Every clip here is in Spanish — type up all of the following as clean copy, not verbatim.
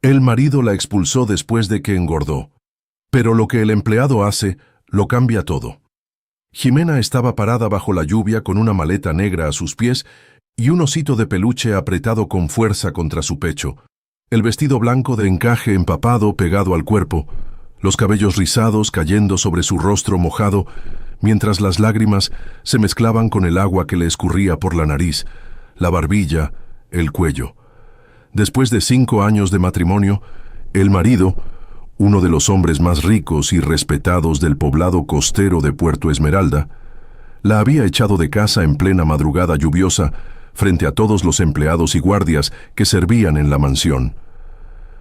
El marido la expulsó después de que engordó. Pero lo que el empleado hace, lo cambia todo. Jimena estaba parada bajo la lluvia con una maleta negra a sus pies y un osito de peluche apretado con fuerza contra su pecho, el vestido blanco de encaje empapado pegado al cuerpo, los cabellos rizados cayendo sobre su rostro mojado, mientras las lágrimas se mezclaban con el agua que le escurría por la nariz, la barbilla, el cuello. Después de 5 años de matrimonio, el marido, uno de los hombres más ricos y respetados del poblado costero de Puerto Esmeralda, la había echado de casa en plena madrugada lluviosa frente a todos los empleados y guardias que servían en la mansión.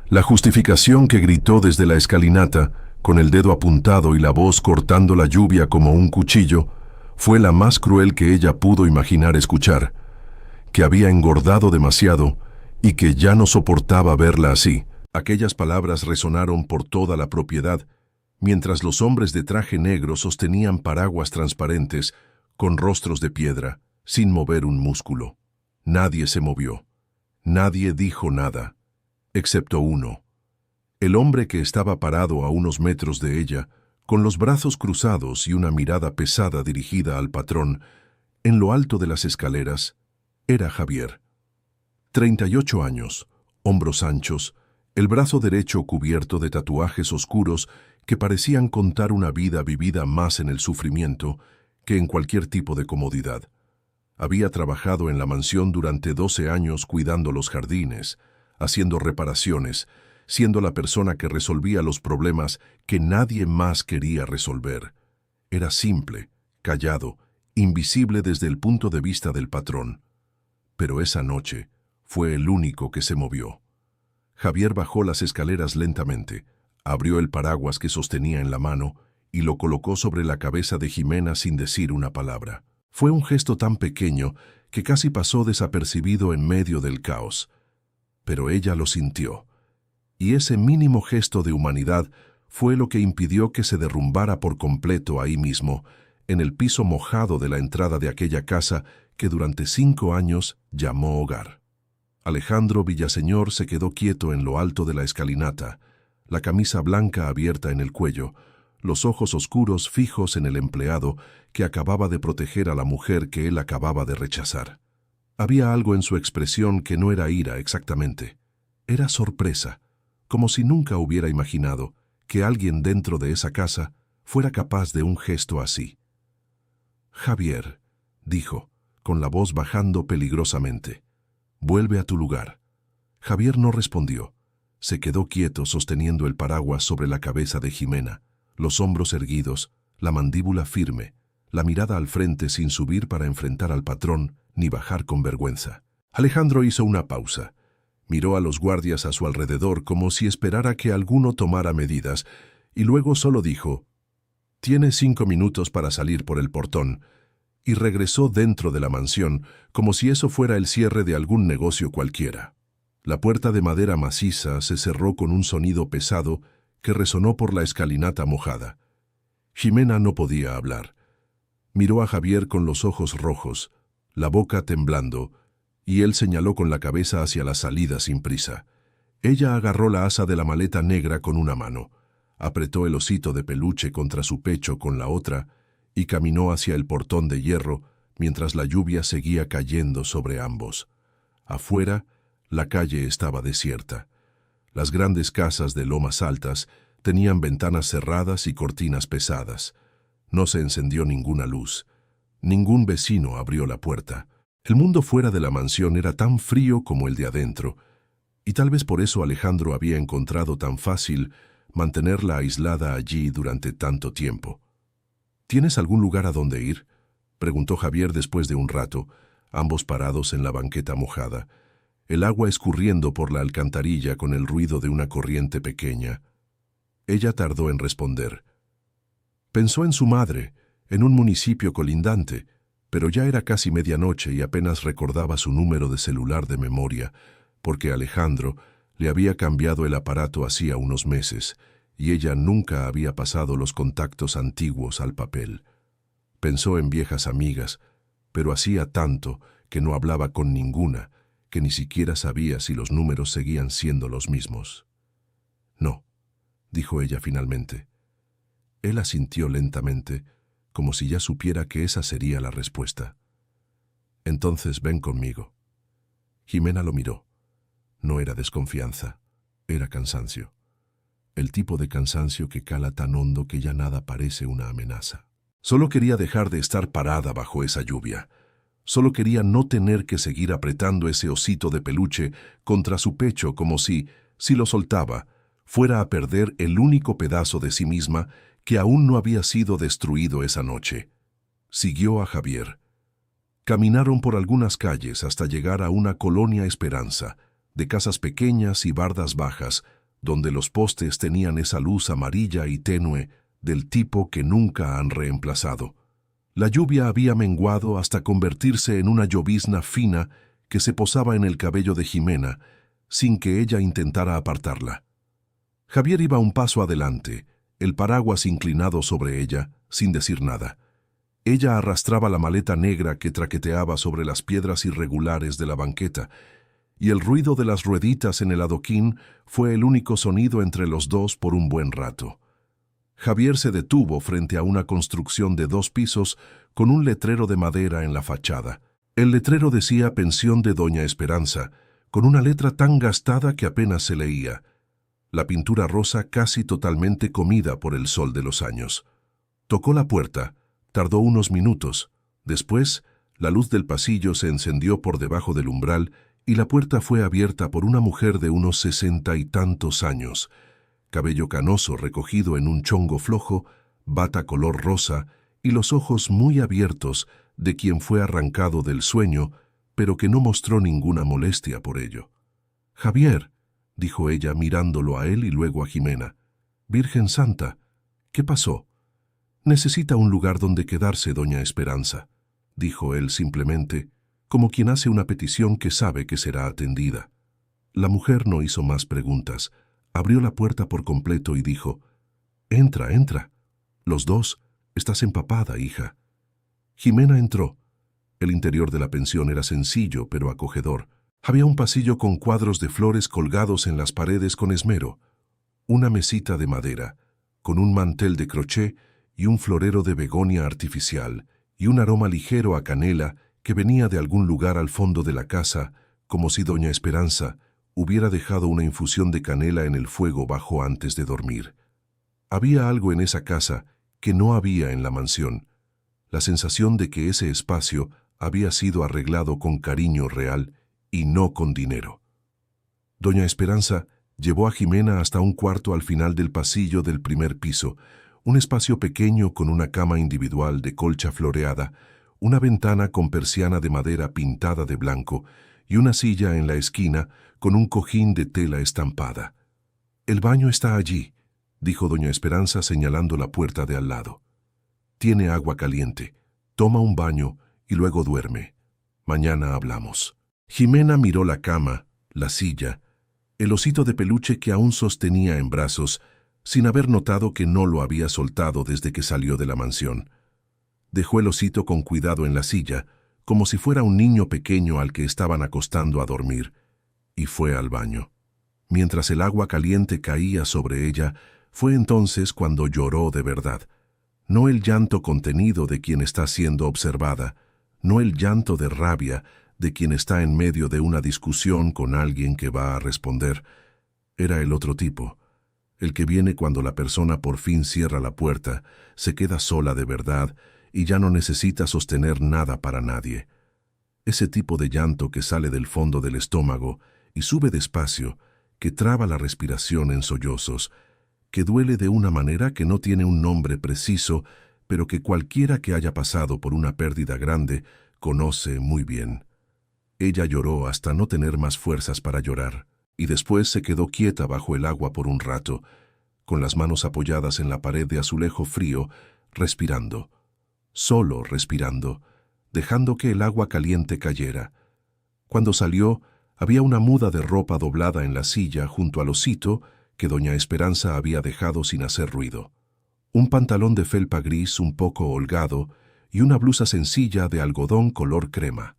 La justificación que gritó desde la escalinata, con el dedo apuntado y la voz cortando la lluvia como un cuchillo, fue la más cruel que ella pudo imaginar escuchar, que había engordado demasiado y que ya no soportaba verla así. Aquellas palabras resonaron por toda la propiedad, mientras los hombres de traje negro sostenían paraguas transparentes con rostros de piedra, sin mover un músculo. Nadie se movió. Nadie dijo nada, excepto uno. El hombre que estaba parado a unos metros de ella, con los brazos cruzados y una mirada pesada dirigida al patrón, en lo alto de las escaleras, era Javier. 38 años, hombros anchos, el brazo derecho cubierto de tatuajes oscuros que parecían contar una vida vivida más en el sufrimiento que en cualquier tipo de comodidad. Había trabajado en la mansión durante 12 años cuidando los jardines, haciendo reparaciones, siendo la persona que resolvía los problemas que nadie más quería resolver. Era simple, callado, invisible desde el punto de vista del patrón. Pero esa noche fue el único que se movió. Javier bajó las escaleras lentamente, abrió el paraguas que sostenía en la mano y lo colocó sobre la cabeza de Jimena sin decir una palabra. Fue un gesto tan pequeño que casi pasó desapercibido en medio del caos. Pero ella lo sintió, y ese mínimo gesto de humanidad fue lo que impidió que se derrumbara por completo ahí mismo, en el piso mojado de la entrada de aquella casa que durante 5 años llamó hogar. Alejandro Villaseñor se quedó quieto en lo alto de la escalinata, la camisa blanca abierta en el cuello, los ojos oscuros fijos en el empleado que acababa de proteger a la mujer que él acababa de rechazar. Había algo en su expresión que no era ira exactamente. Era sorpresa, como si nunca hubiera imaginado que alguien dentro de esa casa fuera capaz de un gesto así. «Javier», dijo, con la voz bajando peligrosamente, «vuelve a tu lugar». Javier no respondió. Se quedó quieto sosteniendo el paraguas sobre la cabeza de Jimena, los hombros erguidos, la mandíbula firme, la mirada al frente sin subir para enfrentar al patrón ni bajar con vergüenza. Alejandro hizo una pausa. Miró a los guardias a su alrededor como si esperara que alguno tomara medidas, y luego solo dijo: «Tiene 5 minutos para salir por el portón», y regresó dentro de la mansión como si eso fuera el cierre de algún negocio cualquiera. La puerta de madera maciza se cerró con un sonido pesado que resonó por la escalinata mojada. Jimena no podía hablar. Miró a Javier con los ojos rojos, la boca temblando, y él señaló con la cabeza hacia la salida sin prisa. Ella agarró la asa de la maleta negra con una mano, apretó el osito de peluche contra su pecho con la otra y caminó hacia el portón de hierro mientras la lluvia seguía cayendo sobre ambos. Afuera, la calle estaba desierta. Las grandes casas de lomas altas tenían ventanas cerradas y cortinas pesadas. No se encendió ninguna luz. Ningún vecino abrió la puerta. El mundo fuera de la mansión era tan frío como el de adentro, y tal vez por eso Alejandro había encontrado tan fácil mantenerla aislada allí durante tanto tiempo. «¿Tienes algún lugar a donde ir?», preguntó Javier después de un rato, ambos parados en la banqueta mojada, el agua escurriendo por la alcantarilla con el ruido de una corriente pequeña. Ella tardó en responder. Pensó en su madre, en un municipio colindante, pero ya era casi medianoche y apenas recordaba su número de celular de memoria, porque Alejandro le había cambiado el aparato hacía unos meses, y ella nunca había pasado los contactos antiguos al papel. Pensó en viejas amigas, pero hacía tanto que no hablaba con ninguna, que ni siquiera sabía si los números seguían siendo los mismos. No, dijo ella finalmente. Él asintió lentamente, como si ya supiera que esa sería la respuesta. Entonces ven conmigo. Jimena lo miró. No era desconfianza, era cansancio. El tipo de cansancio que cala tan hondo que ya nada parece una amenaza. Solo quería dejar de estar parada bajo esa lluvia. Solo quería no tener que seguir apretando ese osito de peluche contra su pecho como si lo soltaba, fuera a perder el único pedazo de sí misma que aún no había sido destruido esa noche. Siguió a Javier. Caminaron por algunas calles hasta llegar a una colonia Esperanza, de casas pequeñas y bardas bajas, donde los postes tenían esa luz amarilla y tenue del tipo que nunca han reemplazado. La lluvia había menguado hasta convertirse en una llovizna fina que se posaba en el cabello de Jimena, sin que ella intentara apartarla. Javier iba un paso adelante, el paraguas inclinado sobre ella, sin decir nada. Ella arrastraba la maleta negra que traqueteaba sobre las piedras irregulares de la banqueta, y el ruido de las rueditas en el adoquín fue el único sonido entre los dos por un buen rato. Javier se detuvo frente a una construcción de 2 pisos con un letrero de madera en la fachada. El letrero decía Pensión de Doña Esperanza, con una letra tan gastada que apenas se leía. La pintura rosa casi totalmente comida por el sol de los años. Tocó la puerta, tardó unos minutos. Después, la luz del pasillo se encendió por debajo del umbral y la puerta fue abierta por una mujer de unos 60 y tantos años, cabello canoso recogido en un chongo flojo, bata color rosa y los ojos muy abiertos de quien fue arrancado del sueño, pero que no mostró ninguna molestia por ello. «Javier», dijo ella mirándolo a él y luego a Jimena. «Virgen Santa, ¿qué pasó?» «Necesita un lugar donde quedarse, doña Esperanza», dijo él simplemente, como quien hace una petición que sabe que será atendida. La mujer no hizo más preguntas. Abrió la puerta por completo y dijo, «Entra, entra. Los dos. Estás empapada, hija». Jimena entró. El interior de la pensión era sencillo, pero acogedor. Había un pasillo con cuadros de flores colgados en las paredes con esmero, una mesita de madera, con un mantel de crochet y un florero de begonia artificial, y un aroma ligero a canela que venía de algún lugar al fondo de la casa, como si doña Esperanza hubiera dejado una infusión de canela en el fuego bajo antes de dormir. Había algo en esa casa que no había en la mansión, la sensación de que ese espacio había sido arreglado con cariño real y no con dinero. Doña Esperanza llevó a Jimena hasta un cuarto al final del pasillo del primer piso, un espacio pequeño con una cama individual de colcha floreada, una ventana con persiana de madera pintada de blanco y una silla en la esquina con un cojín de tela estampada. «El baño está allí», dijo doña Esperanza señalando la puerta de al lado. «Tiene agua caliente. Toma un baño y luego duerme. Mañana hablamos». Jimena miró la cama, la silla, el osito de peluche que aún sostenía en brazos, sin haber notado que no lo había soltado desde que salió de la mansión. Dejó el osito con cuidado en la silla, como si fuera un niño pequeño al que estaban acostando a dormir, y fue al baño. Mientras el agua caliente caía sobre ella, fue entonces cuando lloró de verdad. No el llanto contenido de quien está siendo observada, no el llanto de rabia de quien está en medio de una discusión con alguien que va a responder. Era el otro tipo, el que viene cuando la persona por fin cierra la puerta, se queda sola de verdad y ya no necesita sostener nada para nadie. Ese tipo de llanto que sale del fondo del estómago y sube despacio, que traba la respiración en sollozos, que duele de una manera que no tiene un nombre preciso, pero que cualquiera que haya pasado por una pérdida grande conoce muy bien. Ella lloró hasta no tener más fuerzas para llorar, y después se quedó quieta bajo el agua por un rato, con las manos apoyadas en la pared de azulejo frío, respirando, solo respirando, dejando que el agua caliente cayera. Cuando salió, había una muda de ropa doblada en la silla junto al osito que doña Esperanza había dejado sin hacer ruido. Un pantalón de felpa gris un poco holgado y una blusa sencilla de algodón color crema.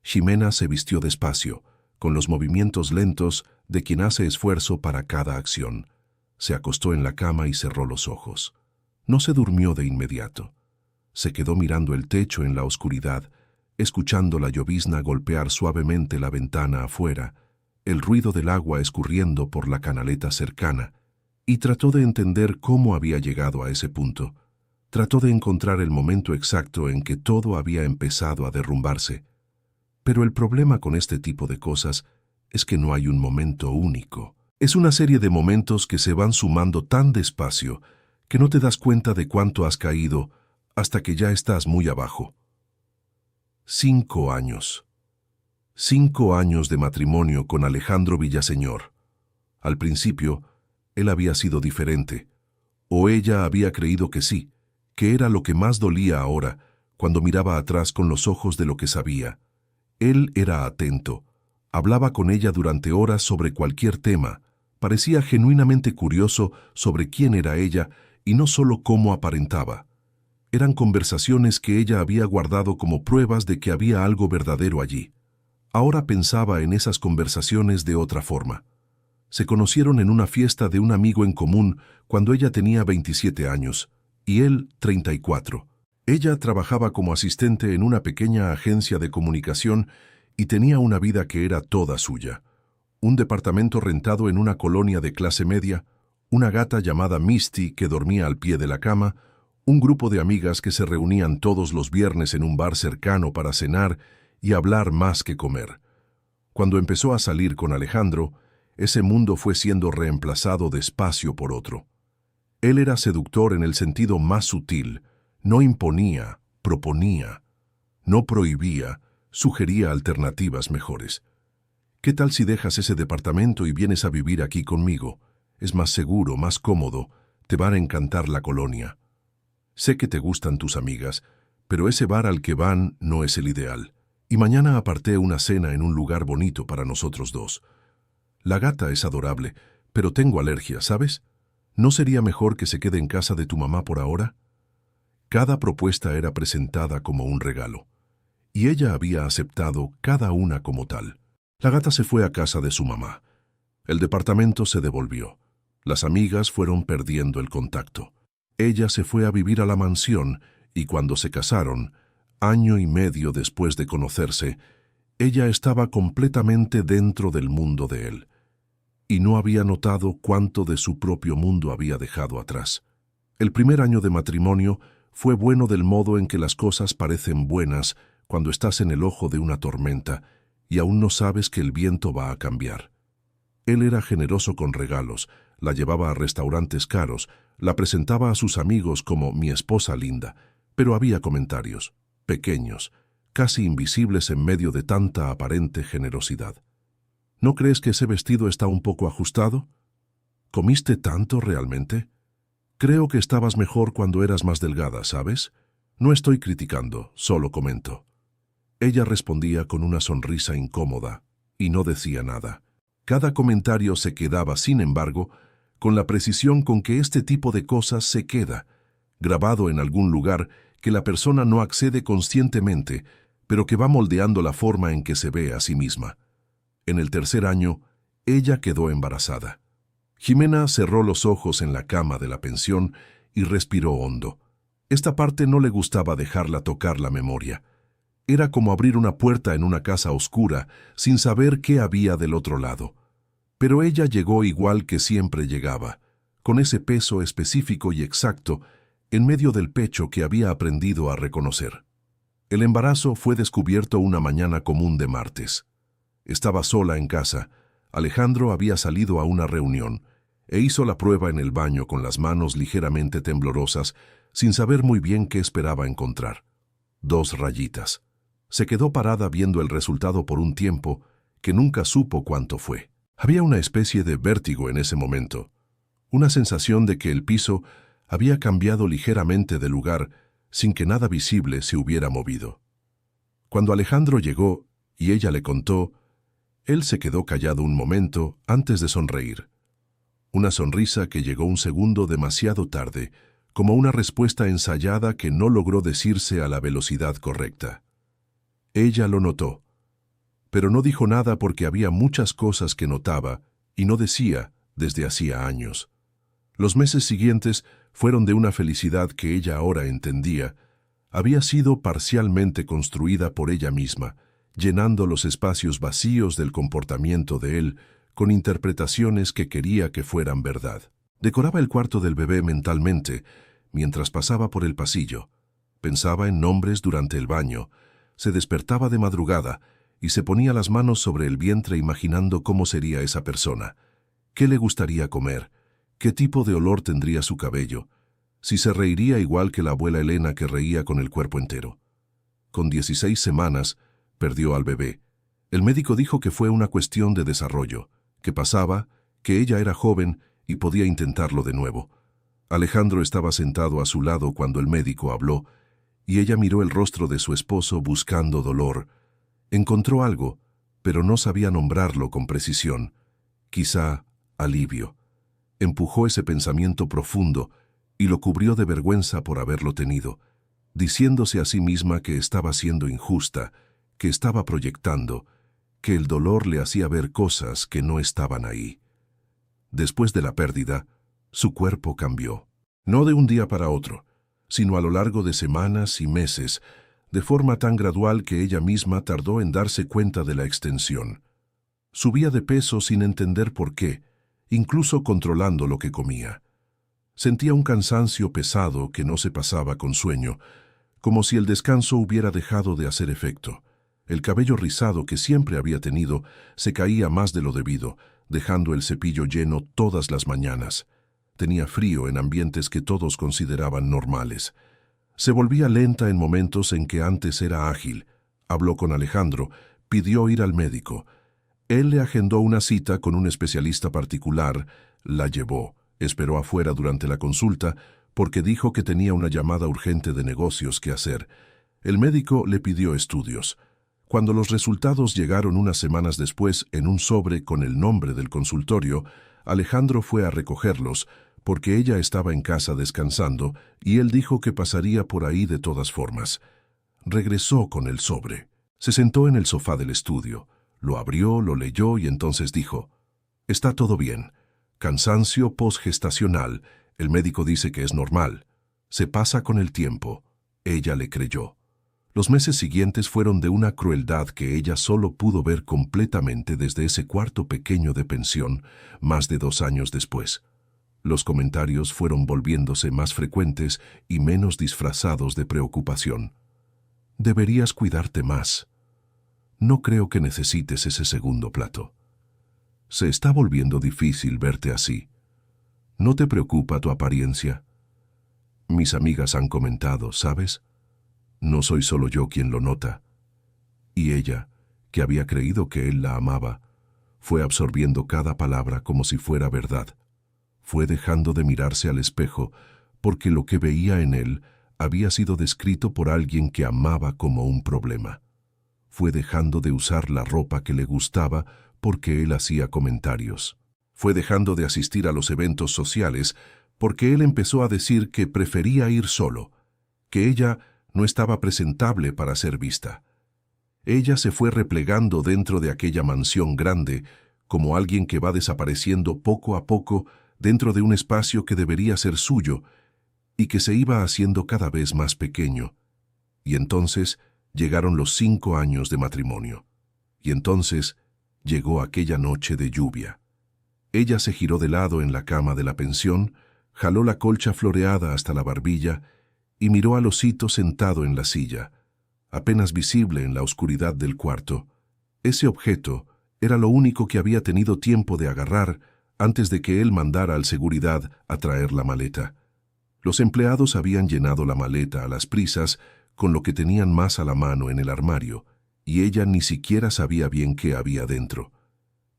Jimena se vistió despacio, con los movimientos lentos de quien hace esfuerzo para cada acción. Se acostó en la cama y cerró los ojos. No se durmió de inmediato. Se quedó mirando el techo en la oscuridad, escuchando la llovizna golpear suavemente la ventana afuera, el ruido del agua escurriendo por la canaleta cercana, y trató de entender cómo había llegado a ese punto. Trató de encontrar el momento exacto en que todo había empezado a derrumbarse. Pero el problema con este tipo de cosas es que no hay un momento único. Es una serie de momentos que se van sumando tan despacio que no te das cuenta de cuánto has caído hasta que ya estás muy abajo. 5 años. 5 años de matrimonio con Alejandro Villaseñor. Al principio, él había sido diferente, o ella había creído que sí, que era lo que más dolía ahora, cuando miraba atrás con los ojos de lo que sabía. Él era atento, hablaba con ella durante horas sobre cualquier tema, parecía genuinamente curioso sobre quién era ella y no solo cómo aparentaba. Eran conversaciones que ella había guardado como pruebas de que había algo verdadero allí. Ahora pensaba en esas conversaciones de otra forma. Se conocieron en una fiesta de un amigo en común cuando ella tenía 27 años y él 34. Ella trabajaba como asistente en una pequeña agencia de comunicación y tenía una vida que era toda suya. Un departamento rentado en una colonia de clase media, una gata llamada Misty que dormía al pie de la cama, un grupo de amigas que se reunían todos los viernes en un bar cercano para cenar y hablar más que comer. Cuando empezó a salir con Alejandro, ese mundo fue siendo reemplazado despacio por otro. Él era seductor en el sentido más sutil, no imponía, proponía, no prohibía, sugería alternativas mejores. ¿Qué tal si dejas ese departamento y vienes a vivir aquí conmigo? Es más seguro, más cómodo, te va a encantar la colonia. Sé que te gustan tus amigas, pero ese bar al que van no es el ideal. Y mañana aparté una cena en un lugar bonito para nosotros dos. La gata es adorable, pero tengo alergia, ¿sabes? ¿No sería mejor que se quede en casa de tu mamá por ahora? Cada propuesta era presentada como un regalo, y ella había aceptado cada una como tal. La gata se fue a casa de su mamá. El departamento se devolvió. Las amigas fueron perdiendo el contacto. Ella se fue a vivir a la mansión y cuando se casaron, año y medio después de conocerse, ella estaba completamente dentro del mundo de él, y no había notado cuánto de su propio mundo había dejado atrás. El primer año de matrimonio fue bueno del modo en que las cosas parecen buenas cuando estás en el ojo de una tormenta y aún no sabes que el viento va a cambiar. Él era generoso con regalos, la llevaba a restaurantes caros, la presentaba a sus amigos como mi esposa linda, pero había comentarios, pequeños, casi invisibles en medio de tanta aparente generosidad. ¿No crees que ese vestido está un poco ajustado? ¿Comiste tanto realmente? Creo que estabas mejor cuando eras más delgada, ¿sabes? No estoy criticando, solo comento. Ella respondía con una sonrisa incómoda y no decía nada. Cada comentario se quedaba, sin embargo, con la precisión con que este tipo de cosas se queda, grabado en algún lugar que la persona no accede conscientemente, pero que va moldeando la forma en que se ve a sí misma. En el tercer año, ella quedó embarazada. Jimena cerró los ojos en la cama de la pensión y respiró hondo. Esta parte no le gustaba dejarla tocar la memoria. Era como abrir una puerta en una casa oscura sin saber qué había del otro lado. Pero ella llegó igual que siempre llegaba, con ese peso específico y exacto en medio del pecho que había aprendido a reconocer. El embarazo fue descubierto una mañana común de martes. Estaba sola en casa. Alejandro había salido a una reunión e hizo la prueba en el baño con las manos ligeramente temblorosas, sin saber muy bien qué esperaba encontrar. 2 rayitas. Se quedó parada viendo el resultado por un tiempo que nunca supo cuánto fue. Había una especie de vértigo en ese momento, una sensación de que el piso había cambiado ligeramente de lugar sin que nada visible se hubiera movido. Cuando Alejandro llegó y ella le contó, él se quedó callado un momento antes de sonreír. Una sonrisa que llegó un segundo demasiado tarde, como una respuesta ensayada que no logró decirse a la velocidad correcta. Ella lo notó, pero no dijo nada porque había muchas cosas que notaba y no decía desde hacía años. Los meses siguientes fueron de una felicidad que ella ahora entendía. Había sido parcialmente construida por ella misma, llenando los espacios vacíos del comportamiento de él con interpretaciones que quería que fueran verdad. Decoraba el cuarto del bebé mentalmente mientras pasaba por el pasillo. Pensaba en nombres durante el baño, se despertaba de madrugada y se ponía las manos sobre el vientre imaginando cómo sería esa persona, qué le gustaría comer, qué tipo de olor tendría su cabello, si se reiría igual que la abuela Elena que reía con el cuerpo entero. Con 16 semanas, perdió al bebé. El médico dijo que fue una cuestión de desarrollo, que pasaba, que ella era joven y podía intentarlo de nuevo. Alejandro estaba sentado a su lado cuando el médico habló, y ella miró el rostro de su esposo buscando dolor. Encontró algo, pero no sabía nombrarlo con precisión. Quizá alivio. Empujó ese pensamiento profundo y lo cubrió de vergüenza por haberlo tenido, diciéndose a sí misma que estaba siendo injusta, que estaba proyectando, que el dolor le hacía ver cosas que no estaban ahí. Después de la pérdida, su cuerpo cambió. No de un día para otro, sino a lo largo de semanas y meses, de forma tan gradual que ella misma tardó en darse cuenta de la extensión. Subía de peso sin entender por qué, incluso controlando lo que comía. Sentía un cansancio pesado que no se pasaba con sueño, como si el descanso hubiera dejado de hacer efecto. El cabello rizado que siempre había tenido se caía más de lo debido, dejando el cepillo lleno todas las mañanas. Tenía frío en ambientes que todos consideraban normales. Se volvía lenta en momentos en que antes era ágil. Habló con Alejandro, pidió ir al médico. Él le agendó una cita con un especialista particular, la llevó, esperó afuera durante la consulta porque dijo que tenía una llamada urgente de negocios que hacer. El médico le pidió estudios. Cuando los resultados llegaron unas semanas después en un sobre con el nombre del consultorio, Alejandro fue a recogerlos porque ella estaba en casa descansando y él dijo que pasaría por ahí de todas formas. Regresó con el sobre. Se sentó en el sofá del estudio. Lo abrió, lo leyó y entonces dijo: «Está todo bien. Cansancio posgestacional. El médico dice que es normal. Se pasa con el tiempo». Ella le creyó. Los meses siguientes fueron de una crueldad que ella solo pudo ver completamente desde ese cuarto pequeño de pensión, más de 2 años después. Los comentarios fueron volviéndose más frecuentes y menos disfrazados de preocupación. «Deberías cuidarte más. No creo que necesites ese segundo plato. Se está volviendo difícil verte así. ¿No te preocupa tu apariencia? Mis amigas han comentado, ¿sabes? No soy solo yo quien lo nota». Y ella, que había creído que él la amaba, fue absorbiendo cada palabra como si fuera verdad. Fue dejando de mirarse al espejo porque lo que veía en él había sido descrito por alguien que amaba como un problema. Fue dejando de usar la ropa que le gustaba porque él hacía comentarios. Fue dejando de asistir a los eventos sociales porque él empezó a decir que prefería ir solo, que ella no estaba presentable para ser vista. Ella se fue replegando dentro de aquella mansión grande como alguien que va desapareciendo poco a poco dentro de un espacio que debería ser suyo y que se iba haciendo cada vez más pequeño. Y entonces llegaron los 5 años de matrimonio. Y entonces llegó aquella noche de lluvia. Ella se giró de lado en la cama de la pensión, jaló la colcha floreada hasta la barbilla y miró al osito sentado en la silla, apenas visible en la oscuridad del cuarto. Ese objeto era lo único que había tenido tiempo de agarrar antes de que él mandara al seguridad a traer la maleta. Los empleados habían llenado la maleta a las prisas con lo que tenían más a la mano en el armario, y ella ni siquiera sabía bien qué había dentro.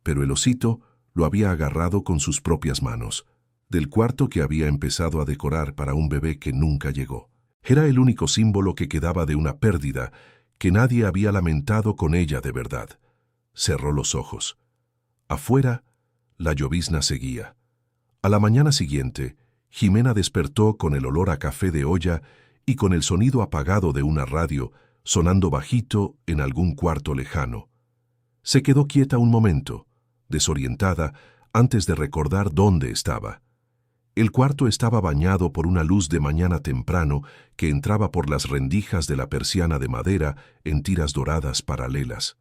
Pero el osito lo había agarrado con sus propias manos, del cuarto que había empezado a decorar para un bebé que nunca llegó. Era el único símbolo que quedaba de una pérdida que nadie había lamentado con ella de verdad. Cerró los ojos. Afuera, la llovizna seguía. A la mañana siguiente, Jimena despertó con el olor a café de olla y con el sonido apagado de una radio sonando bajito en algún cuarto lejano. Se quedó quieta un momento, desorientada, antes de recordar dónde estaba. El cuarto estaba bañado por una luz de mañana temprano que entraba por las rendijas de la persiana de madera en tiras doradas paralelas.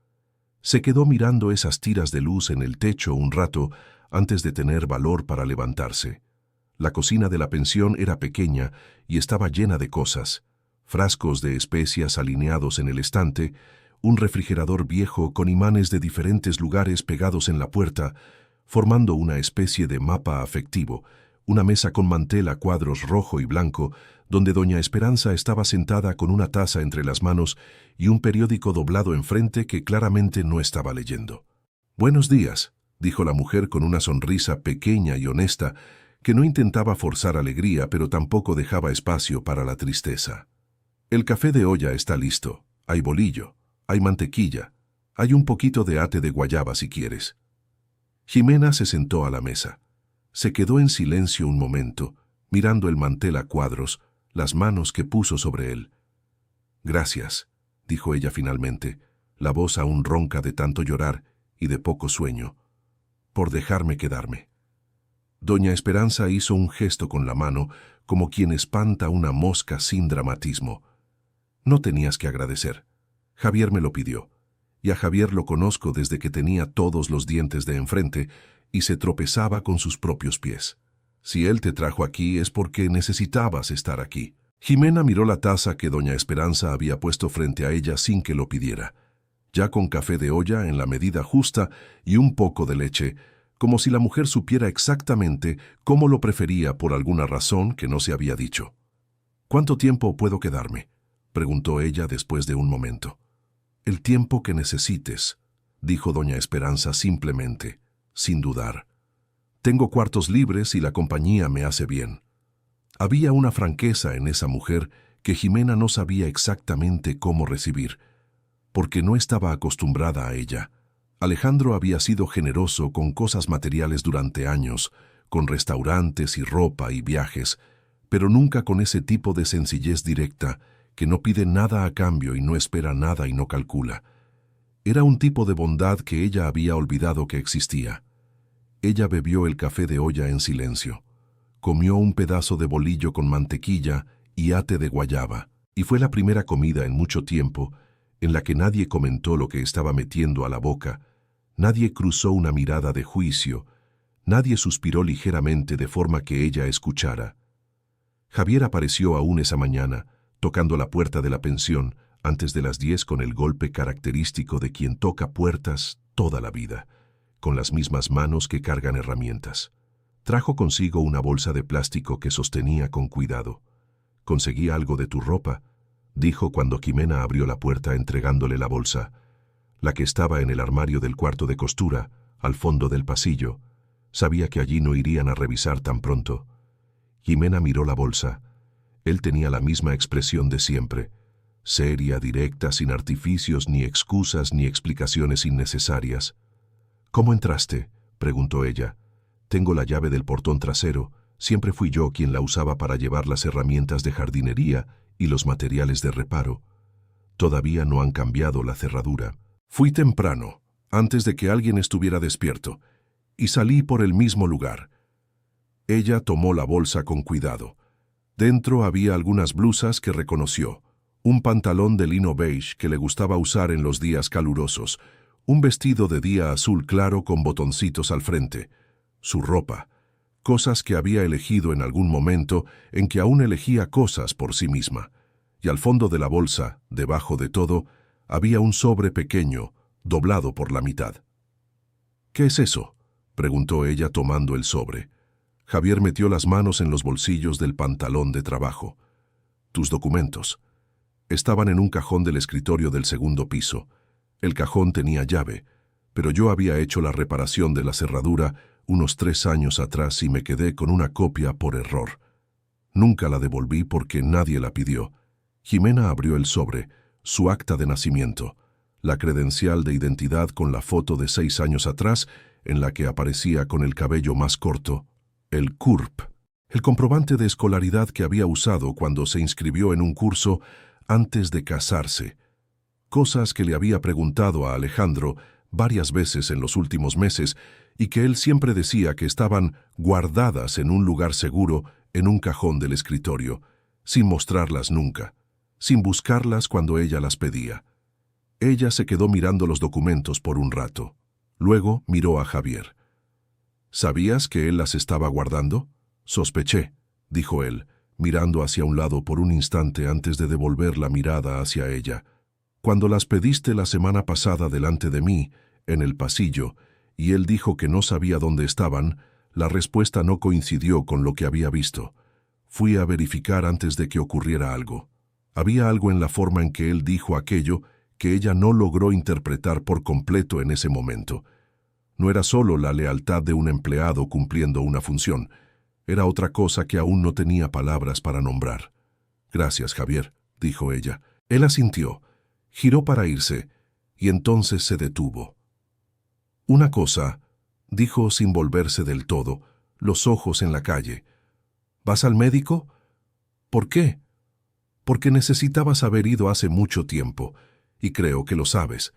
Se quedó mirando esas tiras de luz en el techo un rato antes de tener valor para levantarse. La cocina de la pensión era pequeña y estaba llena de cosas: frascos de especias alineados en el estante, un refrigerador viejo con imanes de diferentes lugares pegados en la puerta, formando una especie de mapa afectivo, una mesa con mantel a cuadros rojo y blanco, donde doña Esperanza estaba sentada con una taza entre las manos y un periódico doblado enfrente que claramente no estaba leyendo. «Buenos días», dijo la mujer con una sonrisa pequeña y honesta, que no intentaba forzar alegría, pero tampoco dejaba espacio para la tristeza. «El café de olla está listo. Hay bolillo, hay mantequilla, hay un poquito de ate de guayaba si quieres». Jimena se sentó a la mesa. Se quedó en silencio un momento, mirando el mantel a cuadros, las manos que puso sobre él. «Gracias», dijo ella finalmente, la voz aún ronca de tanto llorar y de poco sueño, «por dejarme quedarme». Doña Esperanza hizo un gesto con la mano, como quien espanta una mosca sin dramatismo. «No tenías que agradecer. Javier me lo pidió. Y a Javier lo conozco desde que tenía todos los dientes de enfrente y se tropezaba con sus propios pies. Si él te trajo aquí es porque necesitabas estar aquí». Jimena miró la taza que doña Esperanza había puesto frente a ella sin que lo pidiera, ya con café de olla en la medida justa y un poco de leche, como si la mujer supiera exactamente cómo lo prefería por alguna razón que no se había dicho. «¿Cuánto tiempo puedo quedarme?», preguntó ella después de un momento. «El tiempo que necesites», dijo doña Esperanza simplemente, sin dudar. «Tengo cuartos libres y la compañía me hace bien». Había una franqueza en esa mujer que Jimena no sabía exactamente cómo recibir, porque no estaba acostumbrada a ella. Alejandro había sido generoso con cosas materiales durante años, con restaurantes y ropa y viajes, pero nunca con ese tipo de sencillez directa, que no pide nada a cambio y no espera nada y no calcula. Era un tipo de bondad que ella había olvidado que existía. Ella bebió el café de olla en silencio. Comió un pedazo de bolillo con mantequilla y ate de guayaba, y fue la primera comida en mucho tiempo en la que nadie comentó lo que estaba metiendo a la boca, nadie cruzó una mirada de juicio, nadie suspiró ligeramente de forma que ella escuchara. Javier apareció aún esa mañana, tocando la puerta de la pensión antes de las 10 con el golpe característico de quien toca puertas toda la vida, con las mismas manos que cargan herramientas. Trajo consigo una bolsa de plástico que sostenía con cuidado. «Conseguí algo de tu ropa», dijo cuando Jimena abrió la puerta entregándole la bolsa, la que estaba en el armario del cuarto de costura, al fondo del pasillo. Sabía que allí no irían a revisar tan pronto. Jimena miró la bolsa. Él tenía la misma expresión de siempre, seria, directa, sin artificios, ni excusas, ni explicaciones innecesarias. «¿Cómo entraste?», preguntó ella. «Tengo la llave del portón trasero. Siempre fui yo quien la usaba para llevar las herramientas de jardinería y los materiales de reparo. Todavía no han cambiado la cerradura. Fui temprano, antes de que alguien estuviera despierto, y salí por el mismo lugar». Ella tomó la bolsa con cuidado. Dentro había algunas blusas que reconoció, un pantalón de lino beige que le gustaba usar en los días calurosos, un vestido de día azul claro con botoncitos al frente, su ropa, cosas que había elegido en algún momento en que aún elegía cosas por sí misma. Y al fondo de la bolsa, debajo de todo, había un sobre pequeño, doblado por la mitad. «¿Qué es eso?», preguntó ella tomando el sobre. Javier metió las manos en los bolsillos del pantalón de trabajo. «Tus documentos». Estaban en un cajón del escritorio del segundo piso. El cajón tenía llave, pero yo había hecho la reparación de la cerradura unos 3 años atrás y me quedé con una copia por error. Nunca la devolví porque nadie la pidió. Jimena abrió el sobre, su acta de nacimiento, la credencial de identidad con la foto de 6 años atrás en la que aparecía con el cabello más corto, el CURP, el comprobante de escolaridad que había usado cuando se inscribió en un curso antes de casarse. Cosas que le había preguntado a Alejandro varias veces en los últimos meses y que él siempre decía que estaban guardadas en un lugar seguro en un cajón del escritorio, sin mostrarlas nunca, sin buscarlas cuando ella las pedía. Ella se quedó mirando los documentos por un rato. Luego miró a Javier. ¿Sabías que él las estaba guardando? Sospeché, dijo él, mirando hacia un lado por un instante antes de devolver la mirada hacia ella. Cuando las pediste la semana pasada delante de mí, en el pasillo, y él dijo que no sabía dónde estaban, la respuesta no coincidió con lo que había visto. Fui a verificar antes de que ocurriera algo. Había algo en la forma en que él dijo aquello que ella no logró interpretar por completo en ese momento. No era solo la lealtad de un empleado cumpliendo una función, era otra cosa que aún no tenía palabras para nombrar. «Gracias, Javier», dijo ella. Él asintió, giró para irse, y entonces se detuvo. «Una cosa», dijo sin volverse del todo, los ojos en la calle. «¿Vas al médico?» «¿Por qué?» «Porque necesitabas haber ido hace mucho tiempo, y creo que lo sabes».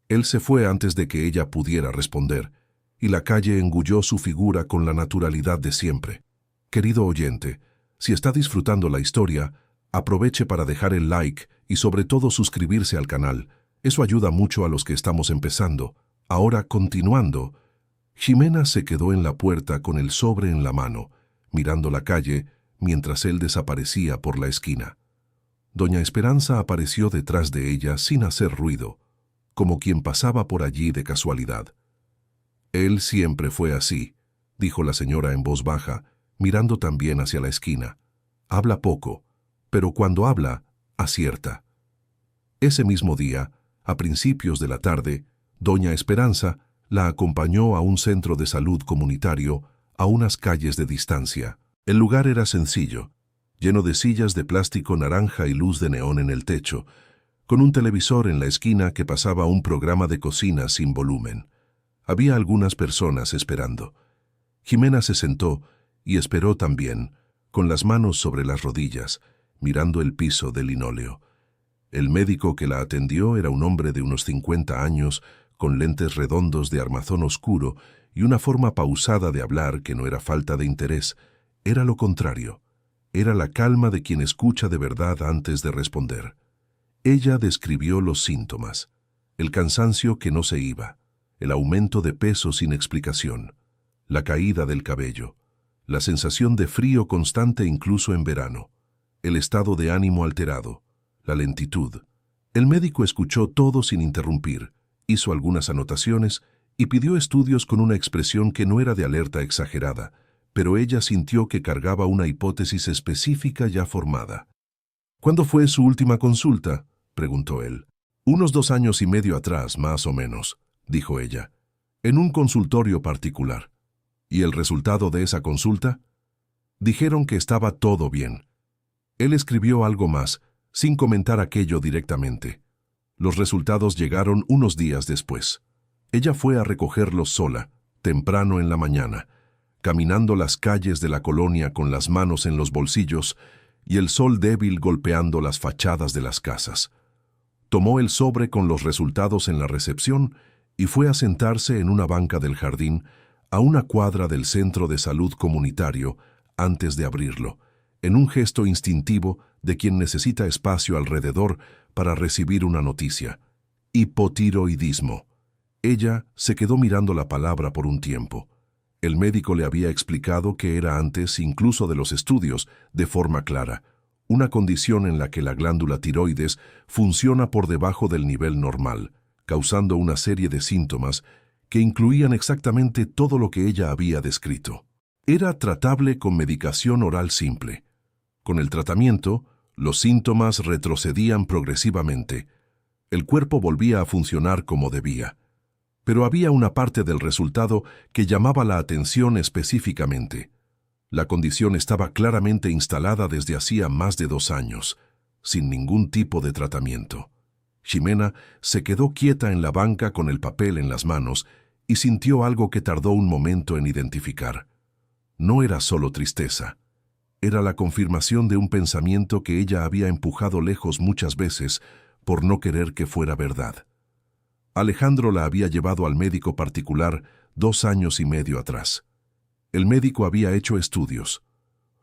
Él se fue antes de que ella pudiera responder, y la calle engulló su figura con la naturalidad de siempre. Querido oyente, si está disfrutando la historia, aproveche para dejar el like y sobre todo suscribirse al canal. Eso ayuda mucho a los que estamos empezando. Ahora, continuando, Ximena se quedó en la puerta con el sobre en la mano, mirando la calle mientras él desaparecía por la esquina. Doña Esperanza apareció detrás de ella sin hacer ruido, como quien pasaba por allí de casualidad. «Él siempre fue así», dijo la señora en voz baja, mirando también hacia la esquina. «Habla poco, pero cuando habla, acierta». Ese mismo día, a principios de la tarde, doña Esperanza la acompañó a un centro de salud comunitario a unas calles de distancia. El lugar era sencillo, lleno de sillas de plástico naranja y luz de neón en el techo, con un televisor en la esquina que pasaba un programa de cocina sin volumen. Había algunas personas esperando. Ximena se sentó y esperó también, con las manos sobre las rodillas, mirando el piso de linóleo. El médico que la atendió era un hombre de unos 50 años, con lentes redondos de armazón oscuro y una forma pausada de hablar que no era falta de interés, era lo contrario. Era la calma de quien escucha de verdad antes de responder. Ella describió los síntomas: el cansancio que no se iba, el aumento de peso sin explicación, la caída del cabello, la sensación de frío constante incluso en verano, el estado de ánimo alterado, la lentitud. El médico escuchó todo sin interrumpir, hizo algunas anotaciones y pidió estudios con una expresión que no era de alerta exagerada, pero ella sintió que cargaba una hipótesis específica ya formada. «¿Cuándo fue su última consulta?», preguntó él. «Unos 2 años y medio atrás, más o menos», dijo ella, «en un consultorio particular». «¿Y el resultado de esa consulta?» «Dijeron que estaba todo bien». Él escribió algo más, sin comentar aquello directamente. Los resultados llegaron unos días después. Ella fue a recogerlos sola, temprano en la mañana, caminando las calles de la colonia con las manos en los bolsillos y el sol débil golpeando las fachadas de las casas. Tomó el sobre con los resultados en la recepción y fue a sentarse en una banca del jardín a una cuadra del centro de salud comunitario antes de abrirlo, en un gesto instintivo de quien necesita espacio alrededor para recibir una noticia. Hipotiroidismo. Ella se quedó mirando la palabra por un tiempo. El médico le había explicado que era antes incluso de los estudios, de forma clara, una condición en la que la glándula tiroides funciona por debajo del nivel normal, causando una serie de síntomas que incluían exactamente todo lo que ella había descrito. Era tratable con medicación oral simple. Con el tratamiento, los síntomas retrocedían progresivamente. El cuerpo volvía a funcionar como debía. Pero había una parte del resultado que llamaba la atención específicamente. La condición estaba claramente instalada desde hacía más de 2 años, sin ningún tipo de tratamiento. Ximena se quedó quieta en la banca con el papel en las manos y sintió algo que tardó un momento en identificar. No era solo tristeza. Era la confirmación de un pensamiento que ella había empujado lejos muchas veces por no querer que fuera verdad. Alejandro la había llevado al médico particular 2 años y medio atrás. El médico había hecho estudios.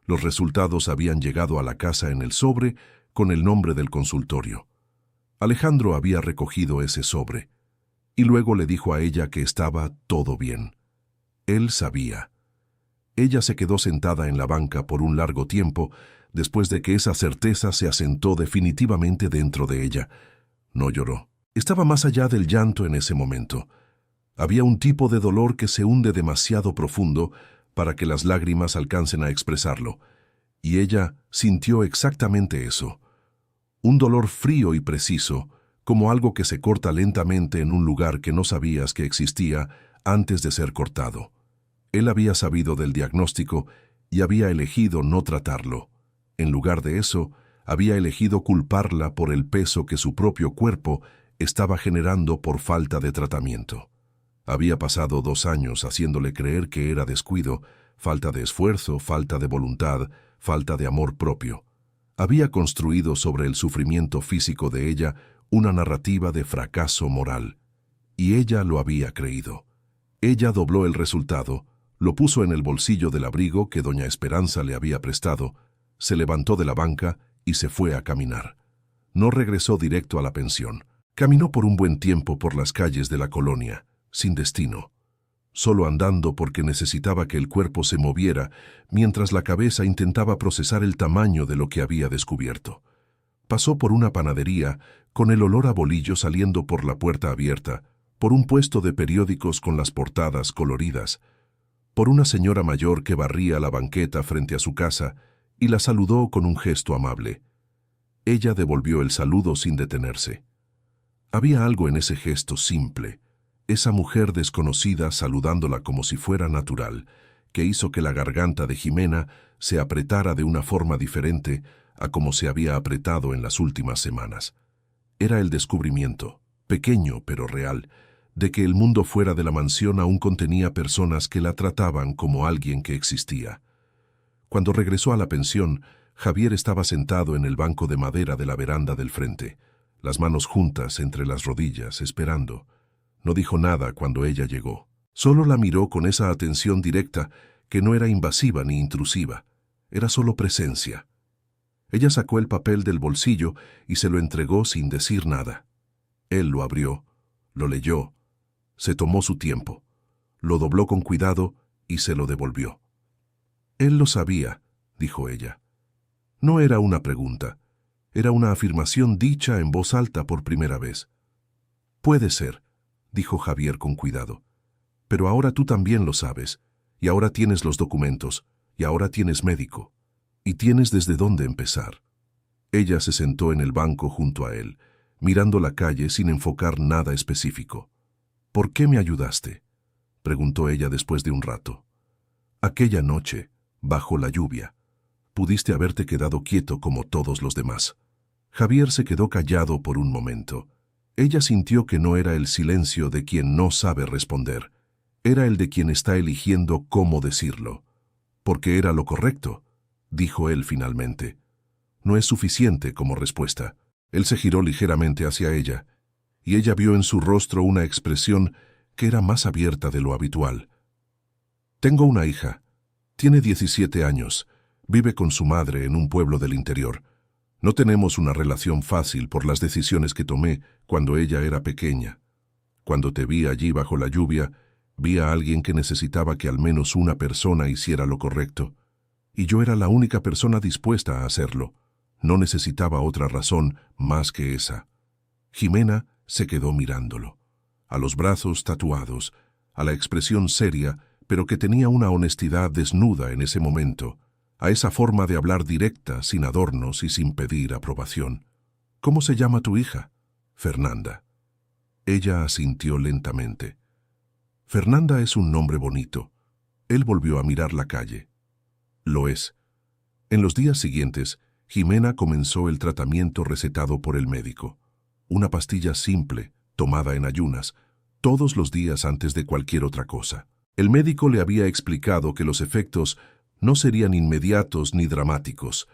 Los resultados habían llegado a la casa en el sobre con el nombre del consultorio. Alejandro había recogido ese sobre y luego le dijo a ella que estaba todo bien. Él sabía. Ella se quedó sentada en la banca por un largo tiempo después de que esa certeza se asentó definitivamente dentro de ella. No lloró. Estaba más allá del llanto en ese momento. Había un tipo de dolor que se hunde demasiado profundo para que las lágrimas alcancen a expresarlo, y ella sintió exactamente eso. Un dolor frío y preciso, como algo que se corta lentamente en un lugar que no sabías que existía antes de ser cortado. Él había sabido del diagnóstico y había elegido no tratarlo. En lugar de eso, había elegido culparla por el peso que su propio cuerpo estaba generando por falta de tratamiento. Había pasado 2 años haciéndole creer que era descuido, falta de esfuerzo, falta de voluntad, falta de amor propio. Había construido sobre el sufrimiento físico de ella una narrativa de fracaso moral. Y ella lo había creído. Ella dobló el resultado, lo puso en el bolsillo del abrigo que doña Esperanza le había prestado, se levantó de la banca y se fue a caminar. No regresó directo a la pensión. Caminó por un buen tiempo por las calles de la colonia, sin destino, solo andando porque necesitaba que el cuerpo se moviera mientras la cabeza intentaba procesar el tamaño de lo que había descubierto. Pasó por una panadería con el olor a bolillo saliendo por la puerta abierta, por un puesto de periódicos con las portadas coloridas, por una señora mayor que barría la banqueta frente a su casa y la saludó con un gesto amable. Ella devolvió el saludo sin detenerse. Había algo en ese gesto simple, esa mujer desconocida saludándola como si fuera natural, que hizo que la garganta de Jimena se apretara de una forma diferente a como se había apretado en las últimas semanas. Era el descubrimiento, pequeño pero real, de que el mundo fuera de la mansión aún contenía personas que la trataban como alguien que existía. Cuando regresó a la pensión, Javier estaba sentado en el banco de madera de la veranda del frente, las manos juntas entre las rodillas, esperando. No dijo nada cuando ella llegó. Solo la miró con esa atención directa que no era invasiva ni intrusiva. Era solo presencia. Ella sacó el papel del bolsillo y se lo entregó sin decir nada. Él lo abrió, lo leyó, se tomó su tiempo, lo dobló con cuidado y se lo devolvió. Él lo sabía, dijo ella. No era una pregunta, era una afirmación dicha en voz alta por primera vez. Puede ser, dijo Javier con cuidado. Pero ahora tú también lo sabes, y ahora tienes los documentos, y ahora tienes médico, y tienes desde dónde empezar. Ella se sentó en el banco junto a él, mirando la calle sin enfocar nada específico. ¿Por qué me ayudaste?, preguntó ella después de un rato. Aquella noche, bajo la lluvia, pudiste haberte quedado quieto como todos los demás. Javier se quedó callado por un momento. Ella sintió que no era el silencio de quien no sabe responder, era el de quien está eligiendo cómo decirlo. Porque era lo correcto, dijo él finalmente. No es suficiente como respuesta. Él se giró ligeramente hacia ella, y ella vio en su rostro una expresión que era más abierta de lo habitual. Tengo una hija. Tiene 17 años. Vive con su madre en un pueblo del interior. No tenemos una relación fácil por las decisiones que tomé cuando ella era pequeña. Cuando te vi allí bajo la lluvia, vi a alguien que necesitaba que al menos una persona hiciera lo correcto. Y yo era la única persona dispuesta a hacerlo. No necesitaba otra razón más que esa. Jimena se quedó mirándolo. A los brazos tatuados, a la expresión seria, pero que tenía una honestidad desnuda en ese momento, a esa forma de hablar directa, sin adornos y sin pedir aprobación. ¿Cómo se llama tu hija? Fernanda. Ella asintió lentamente. Fernanda es un nombre bonito. Él volvió a mirar la calle. Lo es. En los días siguientes, Jimena comenzó el tratamiento recetado por el médico. Una pastilla simple, tomada en ayunas, todos los días antes de cualquier otra cosa. El médico le había explicado que los efectos no serían inmediatos ni dramáticos,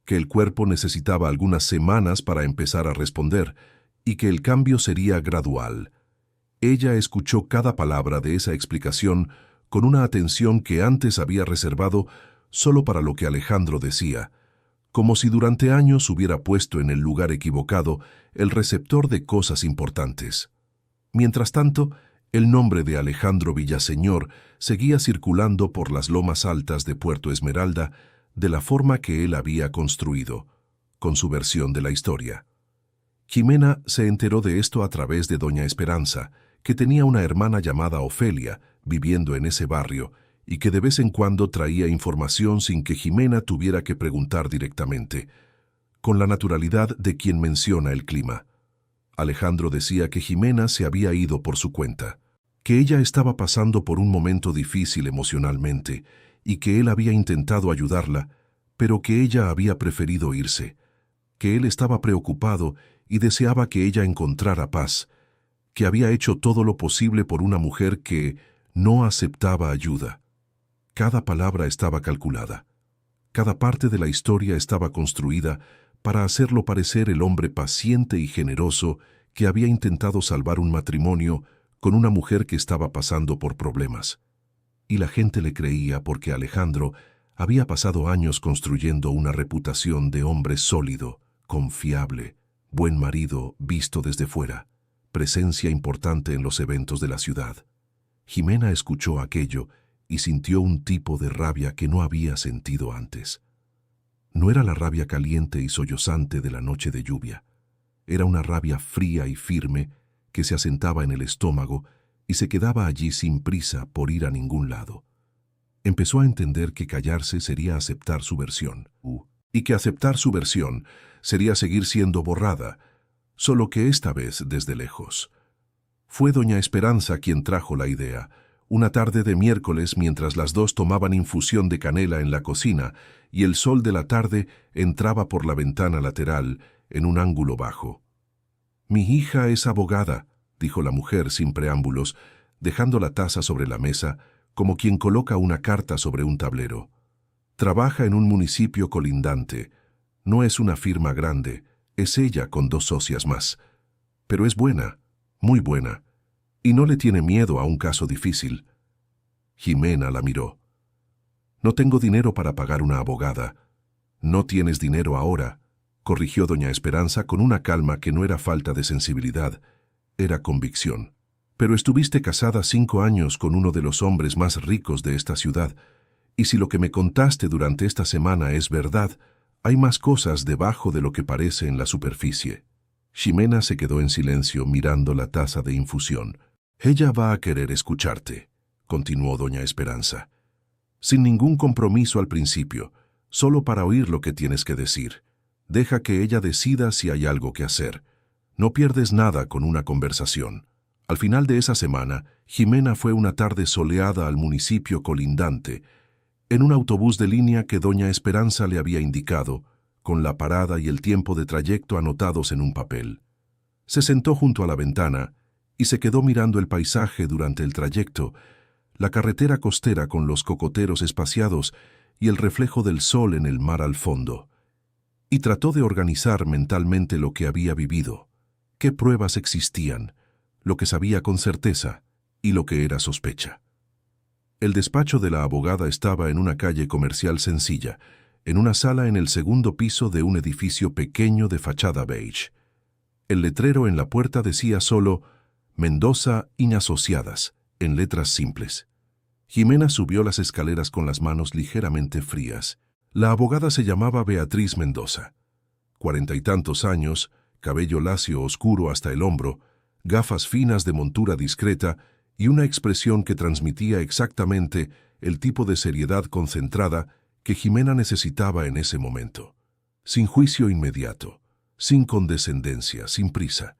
que el cuerpo necesitaba algunas semanas para empezar a responder y que el cambio sería gradual. Ella escuchó cada palabra de esa explicación con una atención que antes había reservado solo para lo que Alejandro decía, como si durante años hubiera puesto en el lugar equivocado el receptor de cosas importantes. Mientras tanto, el nombre de Alejandro Villaseñor seguía circulando por las lomas altas de Puerto Esmeralda de la forma que él había construido, con su versión de la historia. Jimena se enteró de esto a través de doña Esperanza, que tenía una hermana llamada Ofelia, viviendo en ese barrio, y que de vez en cuando traía información sin que Jimena tuviera que preguntar directamente, con la naturalidad de quien menciona el clima. Alejandro decía que Jimena se había ido por su cuenta, que ella estaba pasando por un momento difícil emocionalmente y que él había intentado ayudarla, pero que ella había preferido irse, que él estaba preocupado y deseaba que ella encontrara paz, que había hecho todo lo posible por una mujer que no aceptaba ayuda. Cada palabra estaba calculada. Cada parte de la historia estaba construida para hacerlo parecer el hombre paciente y generoso que había intentado salvar un matrimonio con una mujer que estaba pasando por problemas. Y la gente le creía porque Alejandro había pasado años construyendo una reputación de hombre sólido, confiable, buen marido visto desde fuera, presencia importante en los eventos de la ciudad. Jimena escuchó aquello y sintió un tipo de rabia que no había sentido antes. No era la rabia caliente y sollozante de la noche de lluvia. Era una rabia fría y firme que se asentaba en el estómago y se quedaba allí sin prisa por ir a ningún lado. Empezó a entender que callarse sería aceptar su versión, y que aceptar su versión sería seguir siendo borrada, solo que esta vez desde lejos. Fue doña Esperanza quien trajo la idea, una tarde de miércoles mientras las dos tomaban infusión de canela en la cocina y el sol de la tarde entraba por la ventana lateral en un ángulo bajo. «Mi hija es abogada», dijo la mujer sin preámbulos, dejando la taza sobre la mesa como quien coloca una carta sobre un tablero. «Trabaja en un municipio colindante. No es una firma grande, es ella con 2 socias más. Pero es buena, muy buena, y no le tiene miedo a un caso difícil». Jimena la miró. «No tengo dinero para pagar una abogada». «No tienes dinero ahora», corrigió doña Esperanza con una calma que no era falta de sensibilidad, era convicción. «Pero estuviste casada 5 años con uno de los hombres más ricos de esta ciudad, y si lo que me contaste durante esta semana es verdad, hay más cosas debajo de lo que parece en la superficie». Jimena se quedó en silencio mirando la taza de infusión. «Ella va a querer escucharte», continuó doña Esperanza. «Sin ningún compromiso al principio, solo para oír lo que tienes que decir. Deja que ella decida si hay algo que hacer. No pierdes nada con una conversación». Al final de esa semana, Jimena fue una tarde soleada al municipio colindante, en un autobús de línea que doña Esperanza le había indicado, con la parada y el tiempo de trayecto anotados en un papel. Se sentó junto a la ventana y se quedó mirando el paisaje durante el trayecto, la carretera costera con los cocoteros espaciados y el reflejo del sol en el mar al fondo. Y trató de organizar mentalmente lo que había vivido, qué pruebas existían, lo que sabía con certeza y lo que era sospecha. El despacho de la abogada estaba en una calle comercial sencilla, en una sala en el segundo piso de un edificio pequeño de fachada beige. El letrero en la puerta decía solo «Mendoza y Asociadas», en letras simples. Jimena subió las escaleras con las manos ligeramente frías. La abogada se llamaba Beatriz Mendoza. 40 y tantos años, cabello lacio oscuro hasta el hombro, gafas finas de montura discreta y una expresión que transmitía exactamente el tipo de seriedad concentrada que Jimena necesitaba en ese momento. Sin juicio inmediato, sin condescendencia, sin prisa.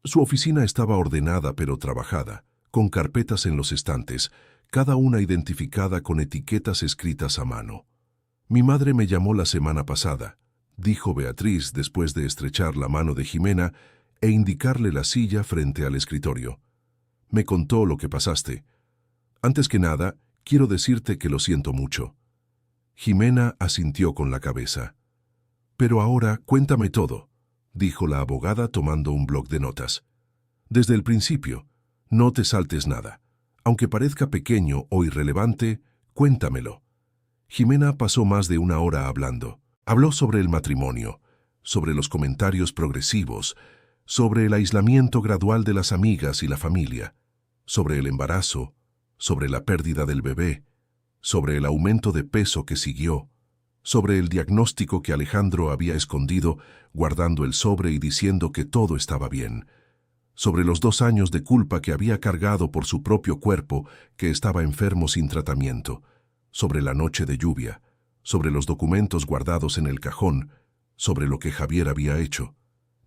Su oficina estaba ordenada pero trabajada, con carpetas en los estantes, cada una identificada con etiquetas escritas a mano. «Mi madre me llamó la semana pasada», dijo Beatriz después de estrechar la mano de Jimena e indicarle la silla frente al escritorio. «Me contó lo que pasaste. Antes que nada, quiero decirte que lo siento mucho». Jimena asintió con la cabeza. «Pero ahora cuéntame todo», dijo la abogada tomando un bloc de notas. «Desde el principio. No te saltes nada. Aunque parezca pequeño o irrelevante, cuéntamelo. Jimena pasó más de una hora hablando. Habló sobre el matrimonio, sobre los comentarios progresivos, sobre el aislamiento gradual de las amigas y la familia, sobre el embarazo, sobre la pérdida del bebé, sobre el aumento de peso que siguió, sobre el diagnóstico que Alejandro había escondido, guardando el sobre y diciendo que todo estaba bien, sobre los 2 años de culpa que había cargado por su propio cuerpo, que estaba enfermo sin tratamiento, sobre la noche de lluvia, sobre los documentos guardados en el cajón, sobre lo que Javier había hecho.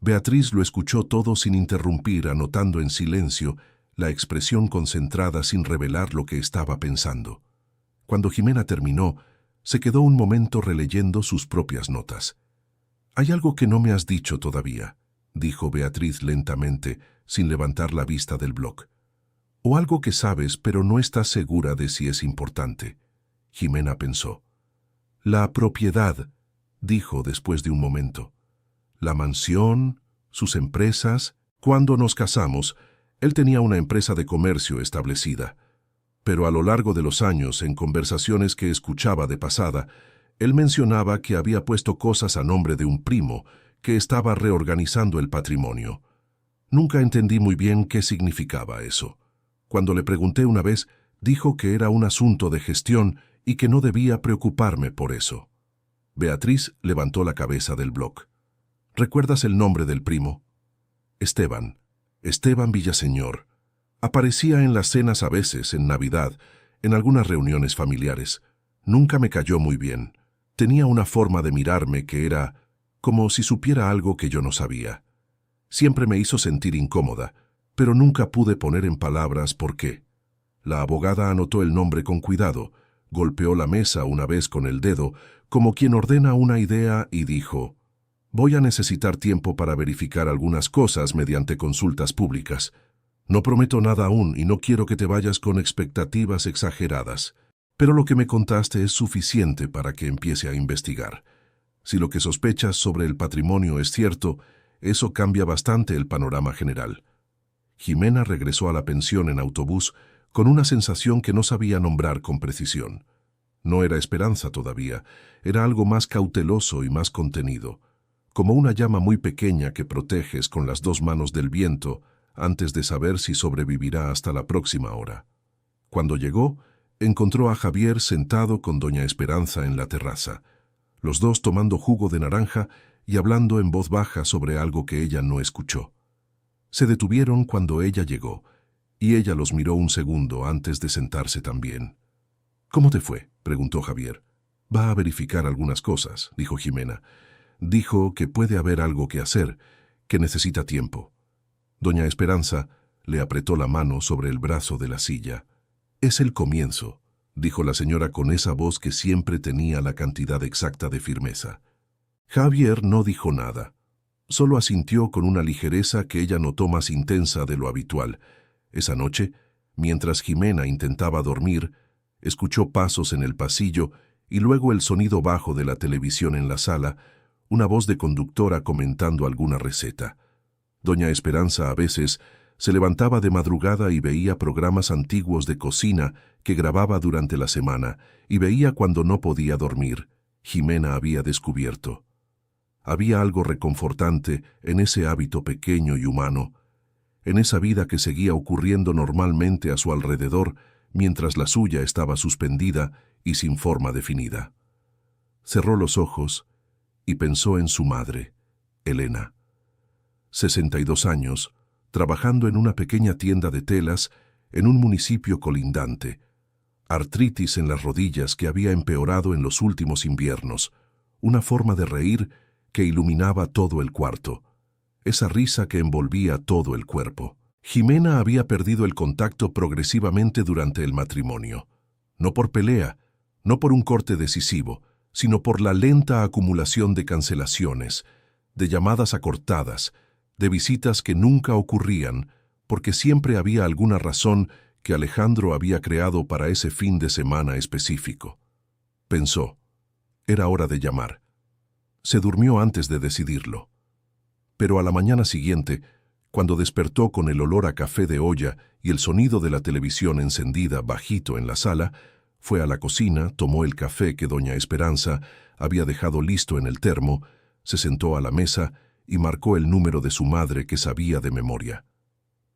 Beatriz lo escuchó todo sin interrumpir, anotando en silencio la expresión concentrada sin revelar lo que estaba pensando. Cuando Jimena terminó, se quedó un momento releyendo sus propias notas. «Hay algo que no me has dicho todavía», dijo Beatriz lentamente, sin levantar la vista del bloc. «O algo que sabes, pero no estás segura de si es importante». Jimena pensó. «La propiedad», dijo después de un momento. «La mansión, sus empresas. Cuando nos casamos, él tenía una empresa de comercio establecida. Pero a lo largo de los años, en conversaciones que escuchaba de pasada, él mencionaba que había puesto cosas a nombre de un primo que estaba reorganizando el patrimonio. Nunca entendí muy bien qué significaba eso. Cuando le pregunté una vez, dijo que era un asunto de gestión y que no debía preocuparme por eso». Beatriz levantó la cabeza del bloc. «¿Recuerdas el nombre del primo?» «Esteban. Esteban Villaseñor. Aparecía en las cenas a veces, en Navidad, en algunas reuniones familiares. Nunca me cayó muy bien. Tenía una forma de mirarme que era como si supiera algo que yo no sabía. Siempre me hizo sentir incómoda, pero nunca pude poner en palabras por qué». La abogada anotó el nombre con cuidado, golpeó la mesa una vez con el dedo, como quien ordena una idea, y dijo: «Voy a necesitar tiempo para verificar algunas cosas mediante consultas públicas. No prometo nada aún y no quiero que te vayas con expectativas exageradas, pero lo que me contaste es suficiente para que empiece a investigar. Si lo que sospechas sobre el patrimonio es cierto, eso cambia bastante el panorama general». Jimena regresó a la pensión en autobús con una sensación que no sabía nombrar con precisión. No era esperanza todavía, era algo más cauteloso y más contenido, como una llama muy pequeña que proteges con las 2 manos del viento antes de saber si sobrevivirá hasta la próxima hora. Cuando llegó, encontró a Javier sentado con doña Esperanza en la terraza, los dos tomando jugo de naranja y hablando en voz baja sobre algo que ella no escuchó. Se detuvieron cuando ella llegó, y ella los miró un segundo antes de sentarse también. «¿Cómo te fue?», preguntó Javier. «Va a verificar algunas cosas», dijo Jimena. «Dijo que puede haber algo que hacer, que necesita tiempo». Doña Esperanza le apretó la mano sobre el brazo de la silla. «Es el comienzo», dijo la señora con esa voz que siempre tenía la cantidad exacta de firmeza. Javier no dijo nada. Solo asintió con una ligereza que ella notó más intensa de lo habitual. Esa noche, mientras Jimena intentaba dormir, escuchó pasos en el pasillo y luego el sonido bajo de la televisión en la sala, una voz de conductora comentando alguna receta. Doña Esperanza a veces se levantaba de madrugada y veía programas antiguos de cocina que grababa durante la semana y veía cuando no podía dormir. Jimena había descubierto. Había algo reconfortante en ese hábito pequeño y humano, en esa vida que seguía ocurriendo normalmente a su alrededor mientras la suya estaba suspendida y sin forma definida. Cerró los ojos y pensó en su madre, Elena. 62 años, trabajando en una pequeña tienda de telas en un municipio colindante, artritis en las rodillas que había empeorado en los últimos inviernos, una forma de reír que iluminaba todo el cuarto, esa risa que envolvía todo el cuerpo. Jimena había perdido el contacto progresivamente durante el matrimonio, no por pelea, no por un corte decisivo, sino por la lenta acumulación de cancelaciones, de llamadas acortadas, de visitas que nunca ocurrían, porque siempre había alguna razón que Alejandro había creado para ese fin de semana específico. Pensó, era hora de llamar. Se durmió antes de decidirlo. Pero a la mañana siguiente, Cuando despertó con el olor a café de olla y el sonido de la televisión encendida bajito en la sala, fue a la cocina, tomó el café que doña Esperanza había dejado listo en el termo, se sentó a la mesa y marcó el número de su madre que sabía de memoria.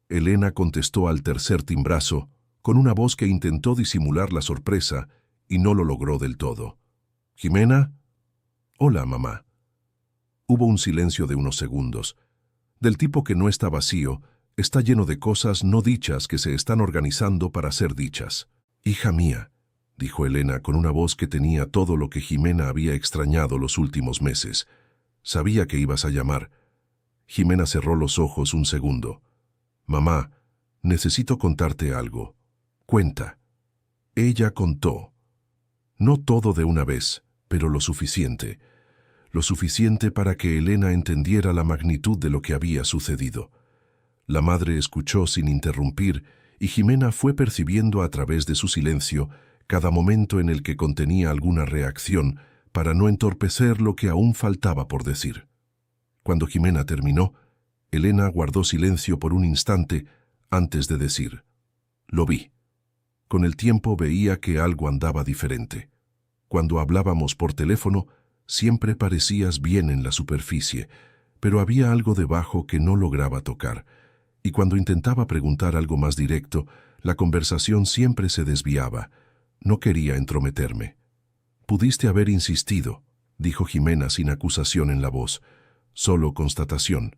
Elena contestó al tercer timbrazo, con una voz que intentó disimular la sorpresa y no lo logró del todo. «¿Jimena?» «Hola, mamá». Hubo un silencio de unos segundos. Del tipo que no está vacío, está lleno de cosas no dichas que se están organizando para ser dichas. «Hija mía», dijo Elena con una voz que tenía todo lo que Jimena había extrañado los últimos meses. «Sabía que ibas a llamar». Jimena cerró los ojos un segundo. «Mamá, necesito contarte algo». «Cuenta». Ella contó. No todo de una vez, pero lo suficiente. Lo suficiente para que Elena entendiera la magnitud de lo que había sucedido. La madre escuchó sin interrumpir y Jimena fue percibiendo a través de su silencio cada momento en el que contenía alguna reacción para no entorpecer lo que aún faltaba por decir. Cuando Jimena terminó, Elena guardó silencio por un instante antes de decir: «Lo vi». Con el tiempo veía que algo andaba diferente. Cuando hablábamos por teléfono, siempre parecías bien en la superficie, pero había algo debajo que no lograba tocar, y cuando intentaba preguntar algo más directo, la conversación siempre se desviaba. No quería entrometerme. «Pudiste haber insistido», dijo Jimena sin acusación en la voz, solo constatación.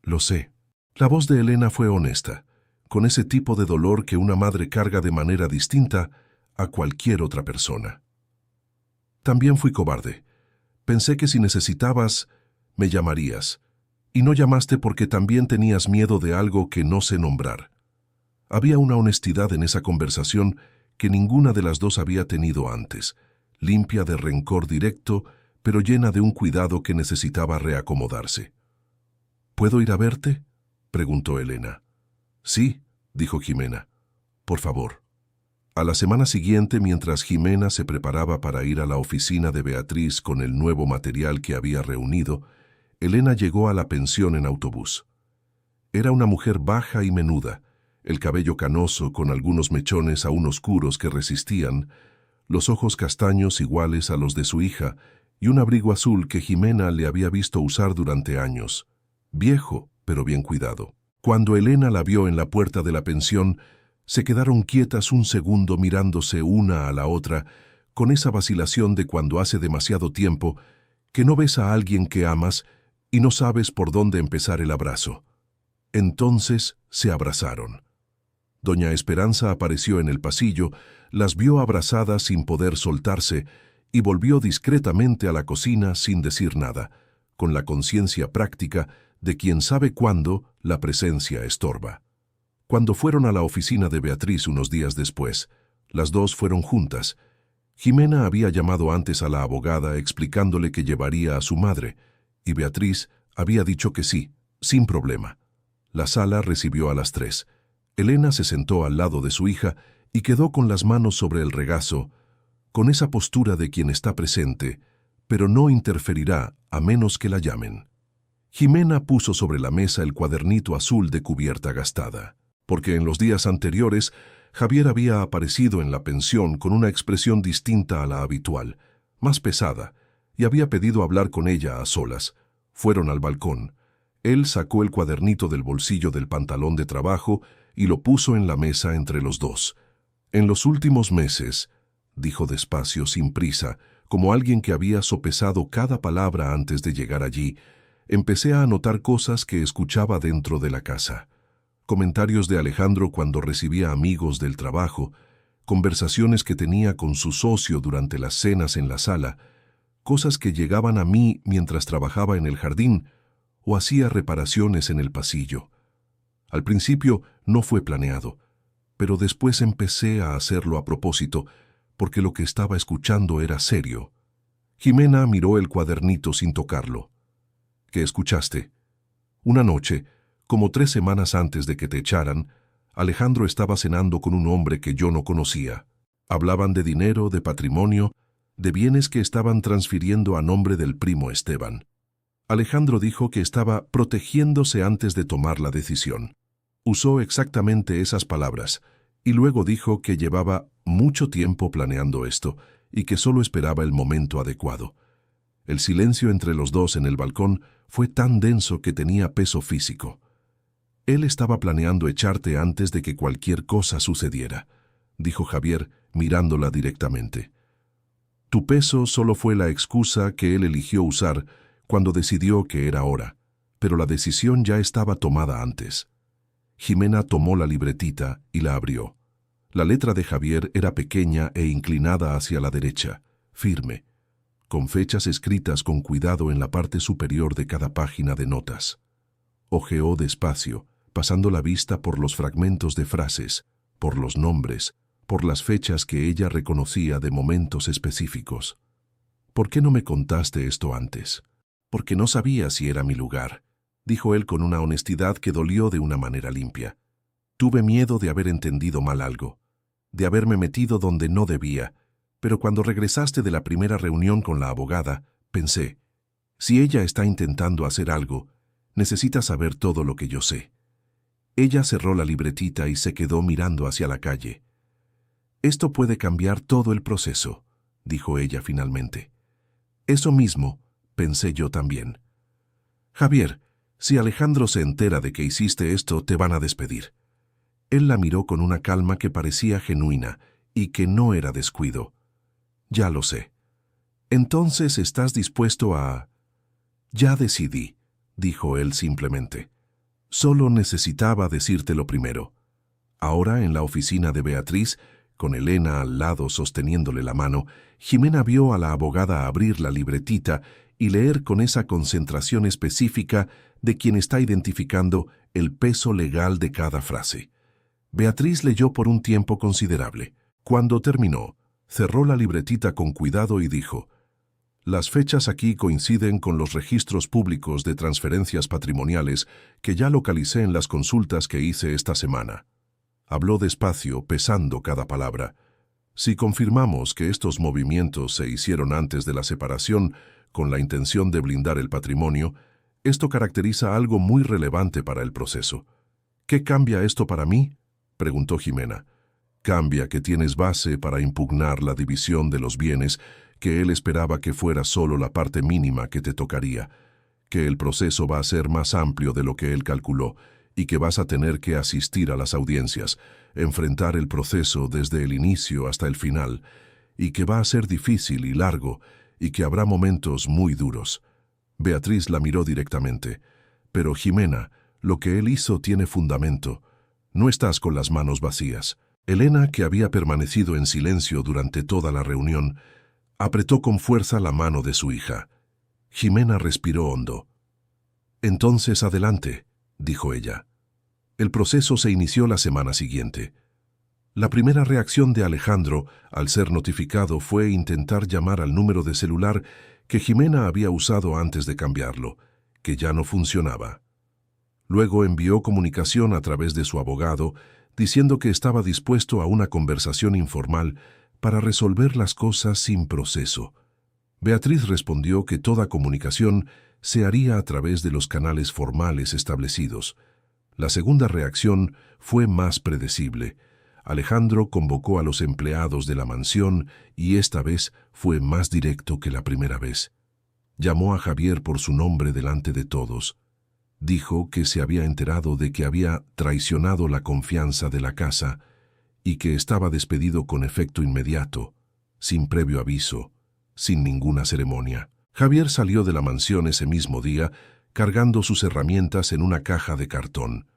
«Lo sé». La voz de Elena fue honesta, con ese tipo de dolor que una madre carga de manera distinta a cualquier otra persona. «También fui cobarde. Pensé que si necesitabas, me llamarías. Y no llamaste porque también tenías miedo de algo que no sé nombrar». Había una honestidad en esa conversación que ninguna de las dos había tenido antes, limpia de rencor directo, pero llena de un cuidado que necesitaba reacomodarse. «¿Puedo ir a verte?», preguntó Elena. «Sí», dijo Jimena. «Por favor». A la semana siguiente, mientras Jimena se preparaba para ir a la oficina de Beatriz con el nuevo material que había reunido, Elena llegó a la pensión en autobús. Era una mujer baja y menuda, el cabello canoso con algunos mechones aún oscuros que resistían, los ojos castaños iguales a los de su hija y un abrigo azul que Jimena le había visto usar durante años, viejo pero bien cuidado. Cuando Elena la vio en la puerta de la pensión, se quedaron quietas un segundo mirándose una a la otra, con esa vacilación de cuando hace demasiado tiempo que no ves a alguien que amas y no sabes por dónde empezar el abrazo. Entonces se abrazaron. Doña Esperanza apareció en el pasillo, las vio abrazadas sin poder soltarse y volvió discretamente a la cocina sin decir nada, con la conciencia práctica de quien sabe cuándo la presencia estorba. Cuando fueron a la oficina de Beatriz unos días después, las dos fueron juntas. Jimena había llamado antes a la abogada explicándole que llevaría a su madre, y Beatriz había dicho que sí, sin problema. La sala recibió a las 3. Elena se sentó al lado de su hija y quedó con las manos sobre el regazo, con esa postura de quien está presente, pero no interferirá a menos que la llamen. Jimena puso sobre la mesa el cuadernito azul de cubierta gastada, porque en los días anteriores Javier había aparecido en la pensión con una expresión distinta a la habitual, más pesada, y había pedido hablar con ella a solas. Fueron al balcón. Él sacó el cuadernito del bolsillo del pantalón de trabajo y lo puso en la mesa entre los dos. «En los últimos meses», dijo despacio, sin prisa, como alguien que había sopesado cada palabra antes de llegar allí, empecé a anotar cosas que escuchaba dentro de la casa. Comentarios de Alejandro cuando recibía amigos del trabajo, conversaciones que tenía con su socio durante las cenas en la sala, cosas que llegaban a mí mientras trabajaba en el jardín o hacía reparaciones en el pasillo. Al principio no fue planeado, pero después empecé a hacerlo a propósito, porque lo que estaba escuchando era serio. Jimena miró el cuadernito sin tocarlo. «¿Qué escuchaste?» «Una noche, como 3 semanas antes de que te echaran, Alejandro estaba cenando con un hombre que yo no conocía. Hablaban de dinero, de patrimonio, de bienes que estaban transfiriendo a nombre del primo Esteban. Alejandro dijo que estaba protegiéndose antes de tomar la decisión. Usó exactamente esas palabras, y luego dijo que llevaba mucho tiempo planeando esto y que solo esperaba el momento adecuado. El silencio entre los dos en el balcón fue tan denso que tenía peso físico. Él estaba planeando echarte antes de que cualquier cosa sucediera, dijo Javier mirándola directamente. Tu peso solo fue la excusa que él eligió usar cuando decidió que era hora, pero la decisión ya estaba tomada antes. Jimena tomó la libretita y la abrió. La letra de Javier era pequeña e inclinada hacia la derecha, firme, con fechas escritas con cuidado en la parte superior de cada página de notas. Hojeó despacio, pasando la vista por los fragmentos de frases, por los nombres, por las fechas que ella reconocía de momentos específicos. «¿Por qué no me contaste esto antes?» «Porque no sabía si era mi lugar», dijo él con una honestidad que dolió de una manera limpia. «Tuve miedo de haber entendido mal algo, de haberme metido donde no debía, pero cuando regresaste de la primera reunión con la abogada, pensé, si ella está intentando hacer algo, necesita saber todo lo que yo sé». Ella cerró la libretita y se quedó mirando hacia la calle. «Esto puede cambiar todo el proceso», dijo ella finalmente. «Eso mismo pensé yo también. Javier, si Alejandro se entera de que hiciste esto, te van a despedir». Él la miró con una calma que parecía genuina y que no era descuido. «Ya lo sé. Entonces, ¿estás dispuesto a...?» «Ya decidí», dijo él simplemente. «Solo necesitaba decírtelo primero». Ahora, en la oficina de Beatriz, con Elena al lado sosteniéndole la mano, Jimena vio a la abogada abrir la libretita y leer con esa concentración específica de quien está identificando el peso legal de cada frase. Beatriz leyó por un tiempo considerable. Cuando terminó, cerró la libretita con cuidado y dijo: «Las fechas aquí coinciden con los registros públicos de transferencias patrimoniales que ya localicé en las consultas que hice esta semana». Habló despacio, pesando cada palabra. «Si confirmamos que estos movimientos se hicieron antes de la separación con la intención de blindar el patrimonio, esto caracteriza algo muy relevante para el proceso». «¿Qué cambia esto para mí?», preguntó Jimena. «Cambia que tienes base para impugnar la división de los bienes, que él esperaba que fuera solo la parte mínima que te tocaría, que el proceso va a ser más amplio de lo que él calculó, y que vas a tener que asistir a las audiencias, enfrentar el proceso desde el inicio hasta el final, y que va a ser difícil y largo, y que habrá momentos muy duros». Beatriz la miró directamente. «Pero Jimena, lo que él hizo tiene fundamento. No estás con las manos vacías». Elena, que había permanecido en silencio durante toda la reunión, apretó con fuerza la mano de su hija. Jimena respiró hondo. «Entonces adelante», dijo ella. El proceso se inició la semana siguiente. La primera reacción de Alejandro, al ser notificado, fue intentar llamar al número de celular que Jimena había usado antes de cambiarlo, que ya no funcionaba. Luego envió comunicación a través de su abogado, diciendo que estaba dispuesto a una conversación informal para resolver las cosas sin proceso. Beatriz respondió que toda comunicación se haría a través de los canales formales establecidos. La segunda reacción fue más predecible. Alejandro convocó a los empleados de la mansión y esta vez fue más directo que la primera vez. Llamó a Javier por su nombre delante de todos. Dijo que se había enterado de que había traicionado la confianza de la casa y que estaba despedido con efecto inmediato, sin previo aviso, sin ninguna ceremonia. Javier salió de la mansión ese mismo día cargando sus herramientas en una caja de cartón.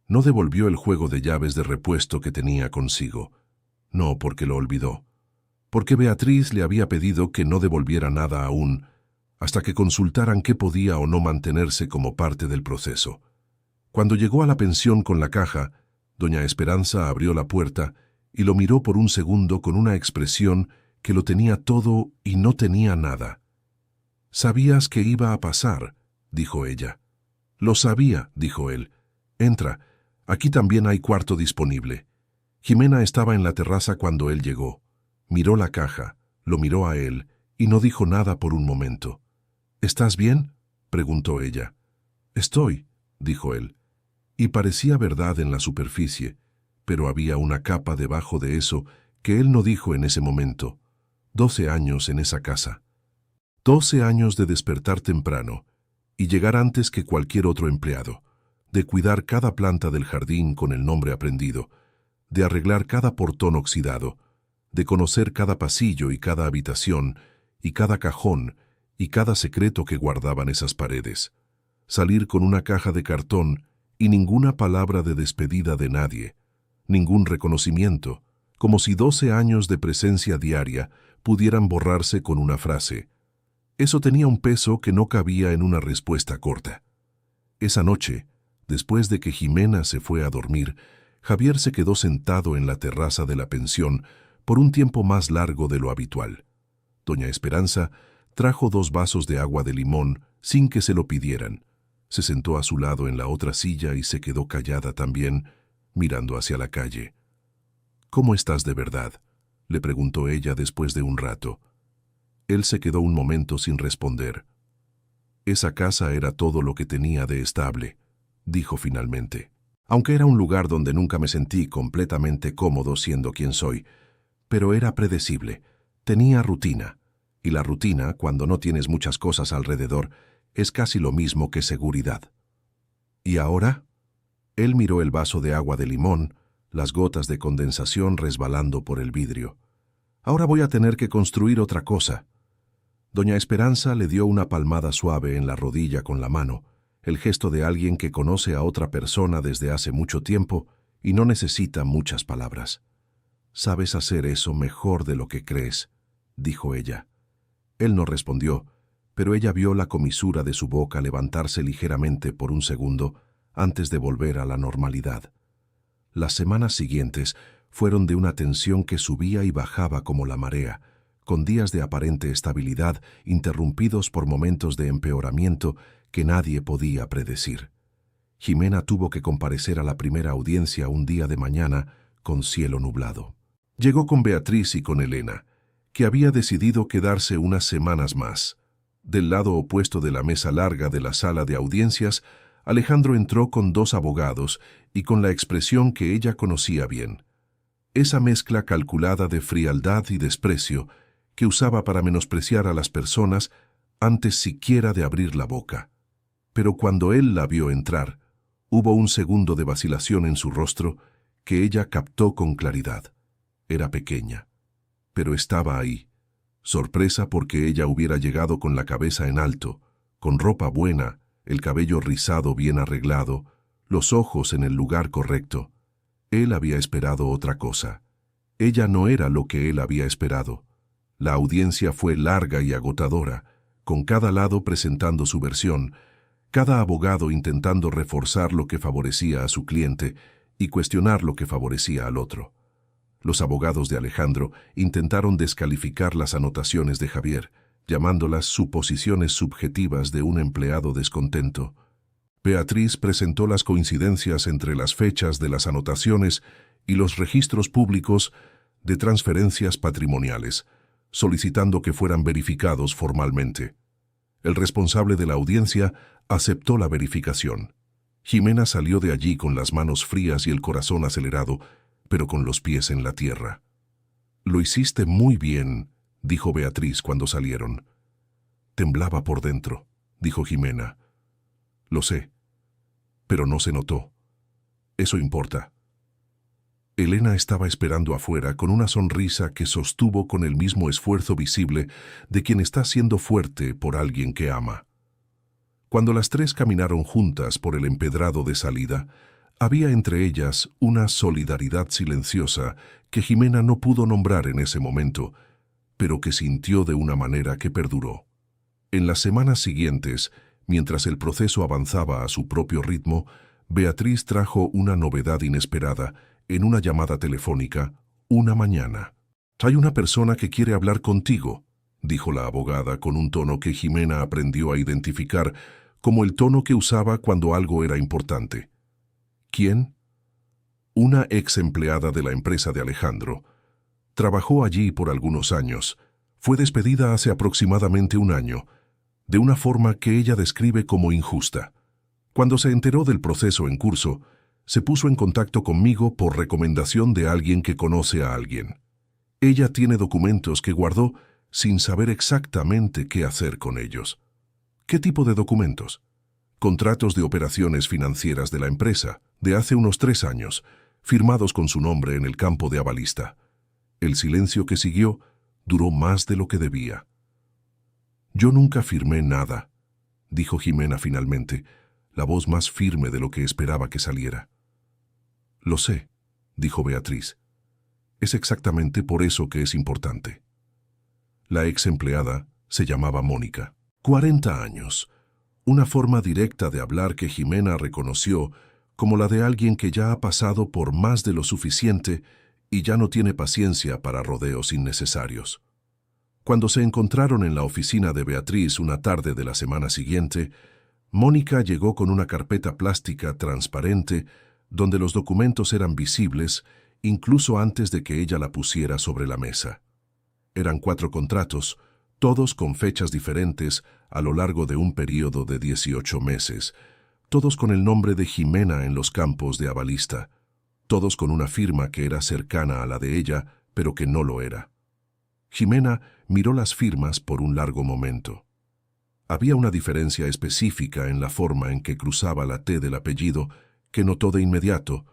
No devolvió el juego de llaves de repuesto que tenía consigo. No porque lo olvidó. Porque Beatriz le había pedido que no devolviera nada aún, hasta que consultaran qué podía o no mantenerse como parte del proceso. Cuando llegó a la pensión con la caja, doña Esperanza abrió la puerta y lo miró por un segundo con una expresión que lo tenía todo y no tenía nada. «Sabías que iba a pasar», dijo ella. «Lo sabía», dijo él. «Entra, aquí también hay cuarto disponible». Jimena estaba en la terraza cuando él llegó. Miró la caja, lo miró a él y no dijo nada por un momento. «¿Estás bien?», preguntó ella. Estoy, dijo él, y parecía verdad en la superficie, pero había una capa debajo de eso que él no dijo en ese momento. 12 años en esa casa. 12 años de despertar temprano y llegar antes que cualquier otro empleado, de cuidar cada planta del jardín con el nombre aprendido, de arreglar cada portón oxidado, de conocer cada pasillo y cada habitación, y cada cajón, y cada secreto que guardaban esas paredes. Salir con una caja de cartón y ninguna palabra de despedida de nadie, ningún reconocimiento, como si 12 años de presencia diaria pudieran borrarse con una frase. Eso tenía un peso que no cabía en una respuesta corta. Esa noche, después de que Jimena se fue a dormir, Javier se quedó sentado en la terraza de la pensión por un tiempo más largo de lo habitual. Doña Esperanza trajo 2 vasos de agua de limón sin que se lo pidieran. Se sentó a su lado en la otra silla y se quedó callada también, mirando hacia la calle. «¿Cómo estás de verdad?», le preguntó ella después de un rato. Él se quedó un momento sin responder. «Esa casa era todo lo que tenía de estable», dijo finalmente. «Aunque era un lugar donde nunca me sentí completamente cómodo siendo quien soy, pero era predecible, tenía rutina, y la rutina, cuando no tienes muchas cosas alrededor, es casi lo mismo que seguridad». «¿Y ahora?». Él miró el vaso de agua de limón, las gotas de condensación resbalando por el vidrio. «Ahora voy a tener que construir otra cosa». Doña Esperanza le dio una palmada suave en la rodilla con la mano, el gesto de alguien que conoce a otra persona desde hace mucho tiempo y no necesita muchas palabras. «Sabes hacer eso mejor de lo que crees», dijo ella. Él no respondió, pero ella vio la comisura de su boca levantarse ligeramente por un segundo antes de volver a la normalidad. Las semanas siguientes fueron de una tensión que subía y bajaba como la marea, con días de aparente estabilidad interrumpidos por momentos de empeoramiento que nadie podía predecir. Jimena tuvo que comparecer a la primera audiencia un día de mañana con cielo nublado. Llegó con Beatriz y con Elena, que había decidido quedarse unas semanas más. Del lado opuesto de la mesa larga de la sala de audiencias, Alejandro entró con 2 abogados y con la expresión que ella conocía bien. Esa mezcla calculada de frialdad y desprecio que usaba para menospreciar a las personas antes siquiera de abrir la boca. Pero cuando él la vio entrar, hubo un segundo de vacilación en su rostro que ella captó con claridad. Era pequeña, pero estaba ahí. Sorpresa porque ella hubiera llegado con la cabeza en alto, con ropa buena, el cabello rizado bien arreglado, los ojos en el lugar correcto. Él había esperado otra cosa. Ella no era lo que él había esperado. La audiencia fue larga y agotadora, con cada lado presentando su versión, cada abogado intentando reforzar lo que favorecía a su cliente y cuestionar lo que favorecía al otro. Los abogados de Alejandro intentaron descalificar las anotaciones de Javier, llamándolas suposiciones subjetivas de un empleado descontento. Beatriz presentó las coincidencias entre las fechas de las anotaciones y los registros públicos de transferencias patrimoniales, solicitando que fueran verificados formalmente. El responsable de la audiencia aceptó la verificación. Jimena salió de allí con las manos frías y el corazón acelerado, pero con los pies en la tierra. «Lo hiciste muy bien», dijo Beatriz cuando salieron. «Temblaba por dentro», dijo Jimena. «Lo sé, pero no se notó. Eso importa». Elena estaba esperando afuera con una sonrisa que sostuvo con el mismo esfuerzo visible de quien está siendo fuerte por alguien que ama. Cuando las 3 caminaron juntas por el empedrado de salida, había entre ellas una solidaridad silenciosa que Jimena no pudo nombrar en ese momento, pero que sintió de una manera que perduró. En las semanas siguientes, mientras el proceso avanzaba a su propio ritmo, Beatriz trajo una novedad inesperada en una llamada telefónica una mañana. «Hay una persona que quiere hablar contigo», dijo la abogada con un tono que Jimena aprendió a identificar como el tono que usaba cuando algo era importante. «¿Quién?». «Una ex empleada de la empresa de Alejandro. Trabajó allí por algunos años. Fue despedida hace aproximadamente un año. de una forma que ella describe como injusta. Cuando se enteró del proceso en curso, se puso en contacto conmigo por recomendación de alguien que conoce a alguien. Ella tiene documentos que guardó sin saber exactamente qué hacer con ellos. ¿Qué tipo de documentos? Contratos de operaciones financieras de la empresa, de hace unos 3 años, firmados con su nombre en el campo de avalista. El silencio que siguió duró más de lo que debía. «Yo nunca firmé nada», dijo Jimena finalmente, la voz más firme de lo que esperaba que saliera. «Lo sé», dijo Beatriz. «Es exactamente por eso que es importante». La ex empleada se llamaba Mónica. 40 años. Una forma directa de hablar que Jimena reconoció como la de alguien que ya ha pasado por más de lo suficiente y ya no tiene paciencia para rodeos innecesarios. Cuando se encontraron en la oficina de Beatriz una tarde de la semana siguiente, Mónica llegó con una carpeta plástica transparente donde los documentos eran visibles incluso antes de que ella la pusiera sobre la mesa. Eran 4 contratos, todos con fechas diferentes a lo largo de un período de 18 meses, todos con el nombre de Jimena en los campos de avalista, todos con una firma que era cercana a la de ella, pero que no lo era. Jimena miró las firmas por un largo momento. Había una diferencia específica en la forma en que cruzaba la T del apellido que notó de inmediato,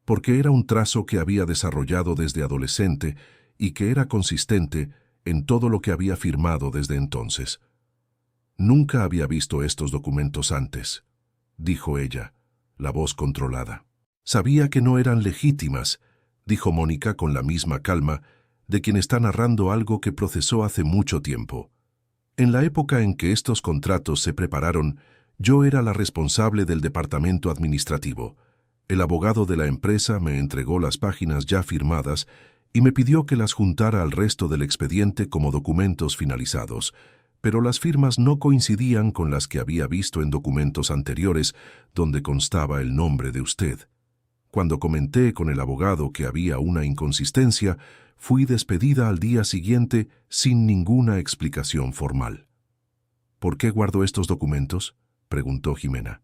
porque era un trazo que había desarrollado desde adolescente y que era consistente en todo lo que había firmado desde entonces. «Nunca había visto estos documentos antes», dijo ella, la voz controlada. «Sabía que no eran legítimas», dijo Mónica con la misma calma de quien está narrando algo que procesó hace mucho tiempo. «En la época en que estos contratos se prepararon, yo era la responsable del departamento administrativo. El abogado de la empresa me entregó las páginas ya firmadas y me pidió que las juntara al resto del expediente como documentos finalizados, pero las firmas no coincidían con las que había visto en documentos anteriores donde constaba el nombre de usted. Cuando comenté con el abogado que había una inconsistencia, fui despedida al día siguiente sin ninguna explicación formal». «¿Por qué guardó estos documentos?», preguntó Jimena.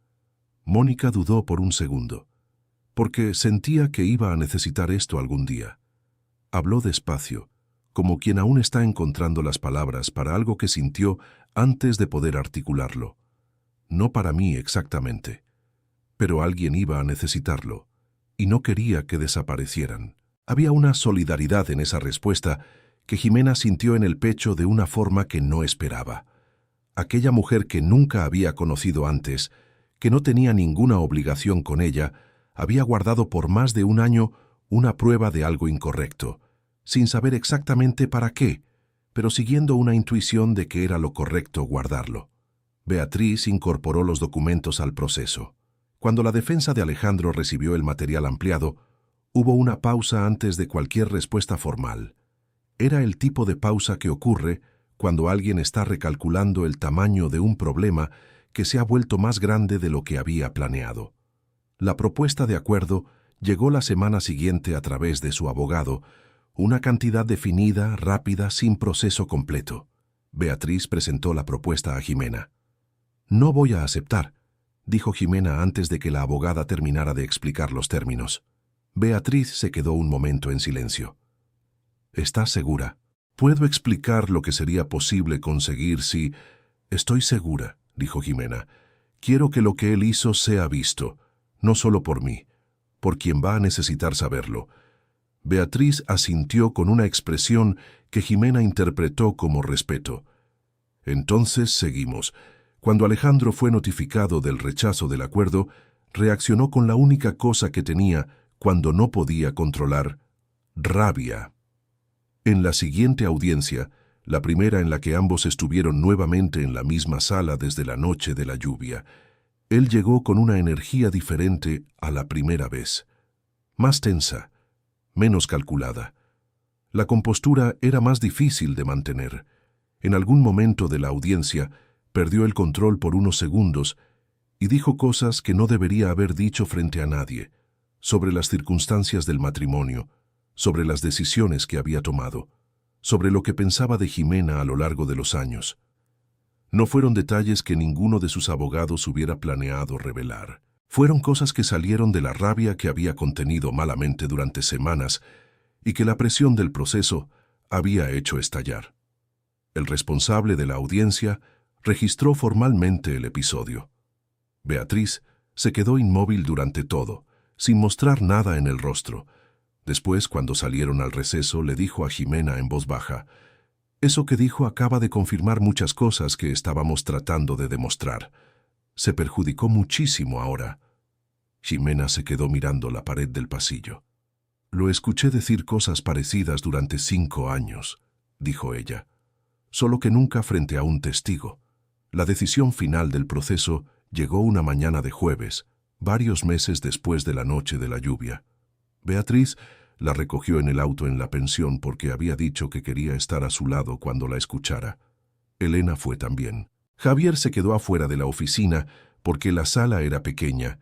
Mónica dudó por un segundo. «Porque sentía que iba a necesitar esto algún día». Habló despacio, como quien aún está encontrando las palabras para algo que sintió antes de poder articularlo. «No para mí exactamente, pero alguien iba a necesitarlo, y no quería que desaparecieran». Había una solidaridad en esa respuesta que Jimena sintió en el pecho de una forma que no esperaba. Aquella mujer que nunca había conocido antes, que no tenía ninguna obligación con ella, había guardado por más de un año una prueba de algo incorrecto, sin saber exactamente para qué, pero siguiendo una intuición de que era lo correcto guardarlo. Beatriz incorporó los documentos al proceso. Cuando la defensa de Alejandro recibió el material ampliado, hubo una pausa antes de cualquier respuesta formal. Era el tipo de pausa que ocurre cuando alguien está recalculando el tamaño de un problema que se ha vuelto más grande de lo que había planeado. La propuesta de acuerdo llegó la semana siguiente a través de su abogado, una cantidad definida, rápida, sin proceso completo. Beatriz presentó la propuesta a Jimena. «No voy a aceptar», dijo Jimena antes de que la abogada terminara de explicar los términos. Beatriz se quedó un momento en silencio. «¿Estás segura? Puedo explicar lo que sería posible conseguir si...» «Estoy segura», dijo Jimena. «Quiero que lo que él hizo sea visto, no solo por mí, por quien va a necesitar saberlo». Beatriz asintió con una expresión que Jimena interpretó como respeto. Entonces seguimos. Cuando Alejandro fue notificado del rechazo del acuerdo, reaccionó con la única cosa que tenía cuando no podía controlar: rabia. En la siguiente audiencia, la primera en la que ambos estuvieron nuevamente en la misma sala desde la noche de la lluvia, él llegó con una energía diferente a la primera vez. Más tensa, menos calculada. La compostura era más difícil de mantener. En algún momento de la audiencia, perdió el control por unos segundos y dijo cosas que no debería haber dicho frente a nadie, sobre las circunstancias del matrimonio, sobre las decisiones que había tomado, sobre lo que pensaba de Jimena a lo largo de los años. No fueron detalles que ninguno de sus abogados hubiera planeado revelar. Fueron cosas que salieron de la rabia que había contenido malamente durante semanas y que la presión del proceso había hecho estallar. El responsable de la audiencia registró formalmente el episodio. Beatriz se quedó inmóvil durante todo, sin mostrar nada en el rostro. Después, cuando salieron al receso, le dijo a Ximena en voz baja: «Eso que dijo acaba de confirmar muchas cosas que estábamos tratando de demostrar. Se perjudicó muchísimo ahora». Ximena se quedó mirando la pared del pasillo. «Lo escuché decir cosas parecidas durante 5 años», dijo ella. «Solo que nunca frente a un testigo. La decisión final del proceso llegó una mañana de jueves, varios meses después de la noche de la lluvia. Beatriz la recogió en el auto en la pensión porque había dicho que quería estar a su lado cuando la escuchara. Elena fue también. Javier se quedó afuera de la oficina porque la sala era pequeña,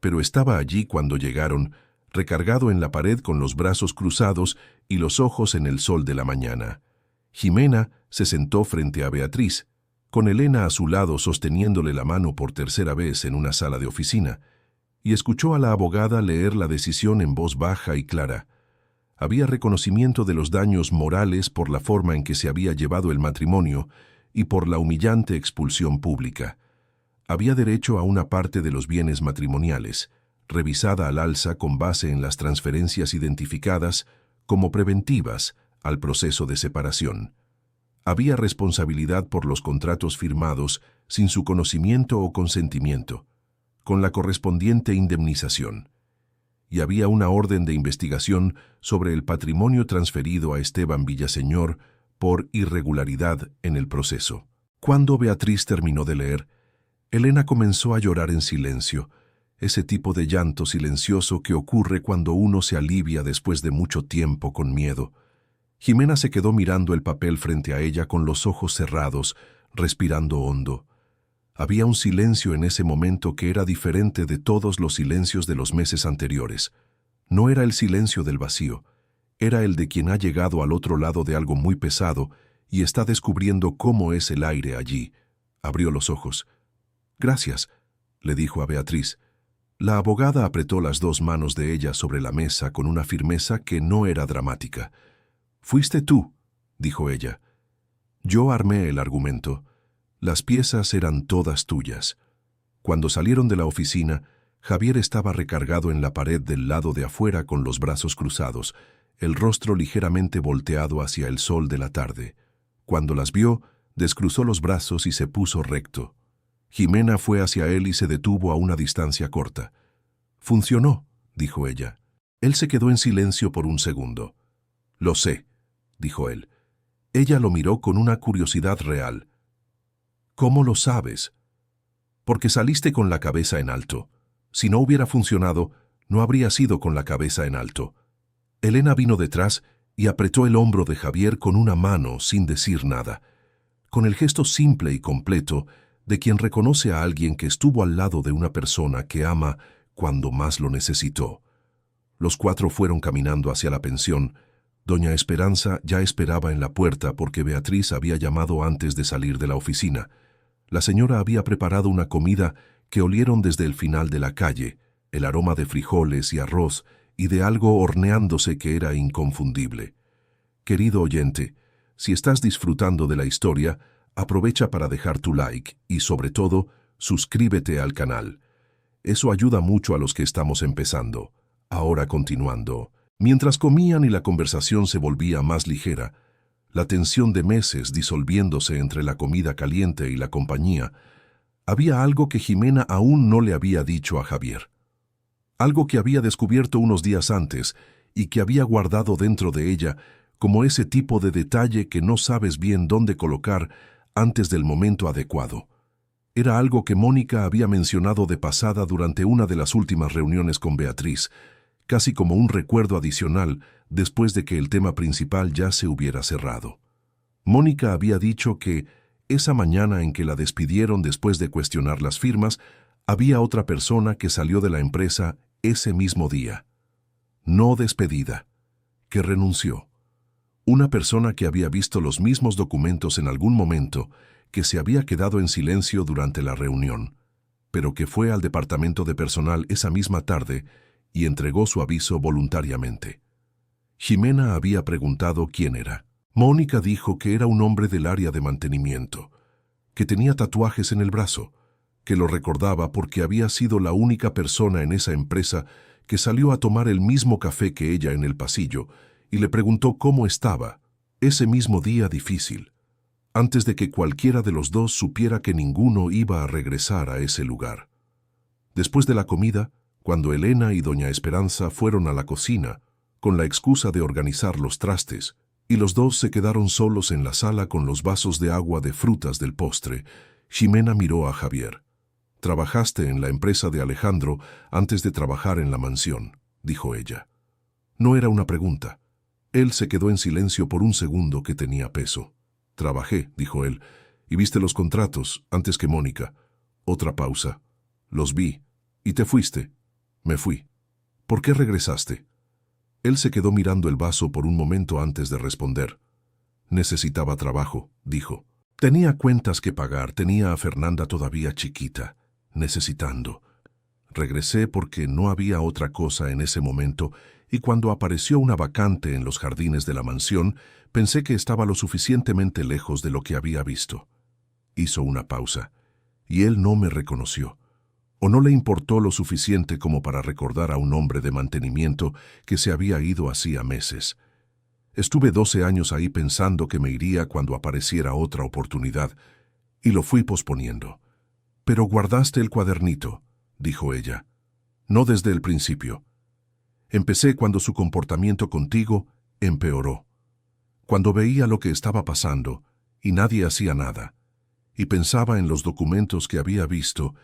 pero estaba allí cuando llegaron, recargado en la pared con los brazos cruzados y los ojos en el sol de la mañana. Ximena se sentó frente a Beatriz, con Elena a su lado sosteniéndole la mano por tercera vez en una sala de oficina, y escuchó a la abogada leer la decisión en voz baja y clara. Había reconocimiento de los daños morales por la forma en que se había llevado el matrimonio y por la humillante expulsión pública. Había derecho a una parte de los bienes matrimoniales, revisada al alza con base en las transferencias identificadas como preventivas al proceso de separación. Había responsabilidad por los contratos firmados sin su conocimiento o consentimiento, con la correspondiente indemnización. Y había una orden de investigación sobre el patrimonio transferido a Esteban Villaseñor por irregularidad en el proceso. Cuando Beatriz terminó de leer, Elena comenzó a llorar en silencio, ese tipo de llanto silencioso que ocurre cuando uno se alivia después de mucho tiempo con miedo. Ximena se quedó mirando el papel frente a ella con los ojos cerrados, respirando hondo. Había un silencio en ese momento que era diferente de todos los silencios de los meses anteriores. No era el silencio del vacío, era el de quien ha llegado al otro lado de algo muy pesado y está descubriendo cómo es el aire allí. Abrió los ojos. «Gracias», le dijo a Beatriz. La abogada apretó las 2 manos de ella sobre la mesa con una firmeza que no era dramática. «Fuiste tú», dijo ella. «Yo armé el argumento. Las piezas eran todas tuyas». Cuando salieron de la oficina, Javier estaba recargado en la pared del lado de afuera con los brazos cruzados, el rostro ligeramente volteado hacia el sol de la tarde. Cuando las vio, descruzó los brazos y se puso recto. Ximena fue hacia él y se detuvo a una distancia corta. «Funcionó», dijo ella. Él se quedó en silencio por un segundo. «Lo sé», dijo él. Ella lo miró con una curiosidad real. «¿Cómo lo sabes?» «Porque saliste con la cabeza en alto. Si no hubiera funcionado, no habría sido con la cabeza en alto». Elena vino detrás y apretó el hombro de Javier con una mano sin decir nada, con el gesto simple y completo de quien reconoce a alguien que estuvo al lado de una persona que ama cuando más lo necesitó. Los 4 fueron caminando hacia la pensión. Doña Esperanza ya esperaba en la puerta porque Beatriz había llamado antes de salir de la oficina. La señora había preparado una comida que olieron desde el final de la calle, el aroma de frijoles y arroz y de algo horneándose que era inconfundible. Querido oyente, si estás disfrutando de la historia, aprovecha para dejar tu like y, sobre todo, suscríbete al canal. Eso ayuda mucho a los que estamos empezando. Ahora continuando. Mientras comían y la conversación se volvía más ligera, la tensión de meses disolviéndose entre la comida caliente y la compañía, había algo que Ximena aún no le había dicho a Javier. Algo que había descubierto unos días antes y que había guardado dentro de ella como ese tipo de detalle que no sabes bien dónde colocar antes del momento adecuado. Era algo que Mónica había mencionado de pasada durante una de las últimas reuniones con Beatriz, casi como un recuerdo adicional después de que el tema principal ya se hubiera cerrado. Mónica había dicho que esa mañana en que la despidieron después de cuestionar las firmas, había otra persona que salió de la empresa ese mismo día. No despedida, que renunció. Una persona que había visto los mismos documentos en algún momento, que se había quedado en silencio durante la reunión, pero que fue al departamento de personal esa misma tarde y entregó su aviso voluntariamente. Ximena había preguntado quién era. Mónica dijo que era un hombre del área de mantenimiento, que tenía tatuajes en el brazo, que lo recordaba porque había sido la única persona en esa empresa que salió a tomar el mismo café que ella en el pasillo y le preguntó cómo estaba, ese mismo día difícil, antes de que cualquiera de los dos supiera que ninguno iba a regresar a ese lugar. Después de la comida, cuando Elena y doña Esperanza fueron a la cocina, con la excusa de organizar los trastes, y los dos se quedaron solos en la sala con los vasos de agua de frutas del postre, Ximena miró a Javier. «Trabajaste en la empresa de Alejandro antes de trabajar en la mansión», dijo ella. No era una pregunta. Él se quedó en silencio por un segundo que tenía peso. «Trabajé», dijo él, «y viste los contratos antes que Mónica». Otra pausa. «Los vi. ¿Y te fuiste?» «Me fui». «¿Por qué regresaste?» Él se quedó mirando el vaso por un momento antes de responder. «Necesitaba trabajo», dijo. «Tenía cuentas que pagar, tenía a Fernanda todavía chiquita, necesitando. Regresé porque no había otra cosa en ese momento y cuando apareció una vacante en los jardines de la mansión, pensé que estaba lo suficientemente lejos de lo que había visto». Hizo una pausa, y él no me reconoció. O no le importó lo suficiente como para recordar a un hombre de mantenimiento que se había ido hacía meses. Estuve 12 años ahí pensando que me iría cuando apareciera otra oportunidad, y lo fui posponiendo. «Pero guardaste el cuadernito», dijo ella. «No desde el principio. Empecé cuando su comportamiento contigo empeoró. Cuando veía lo que estaba pasando y nadie hacía nada, y pensaba en los documentos que había visto,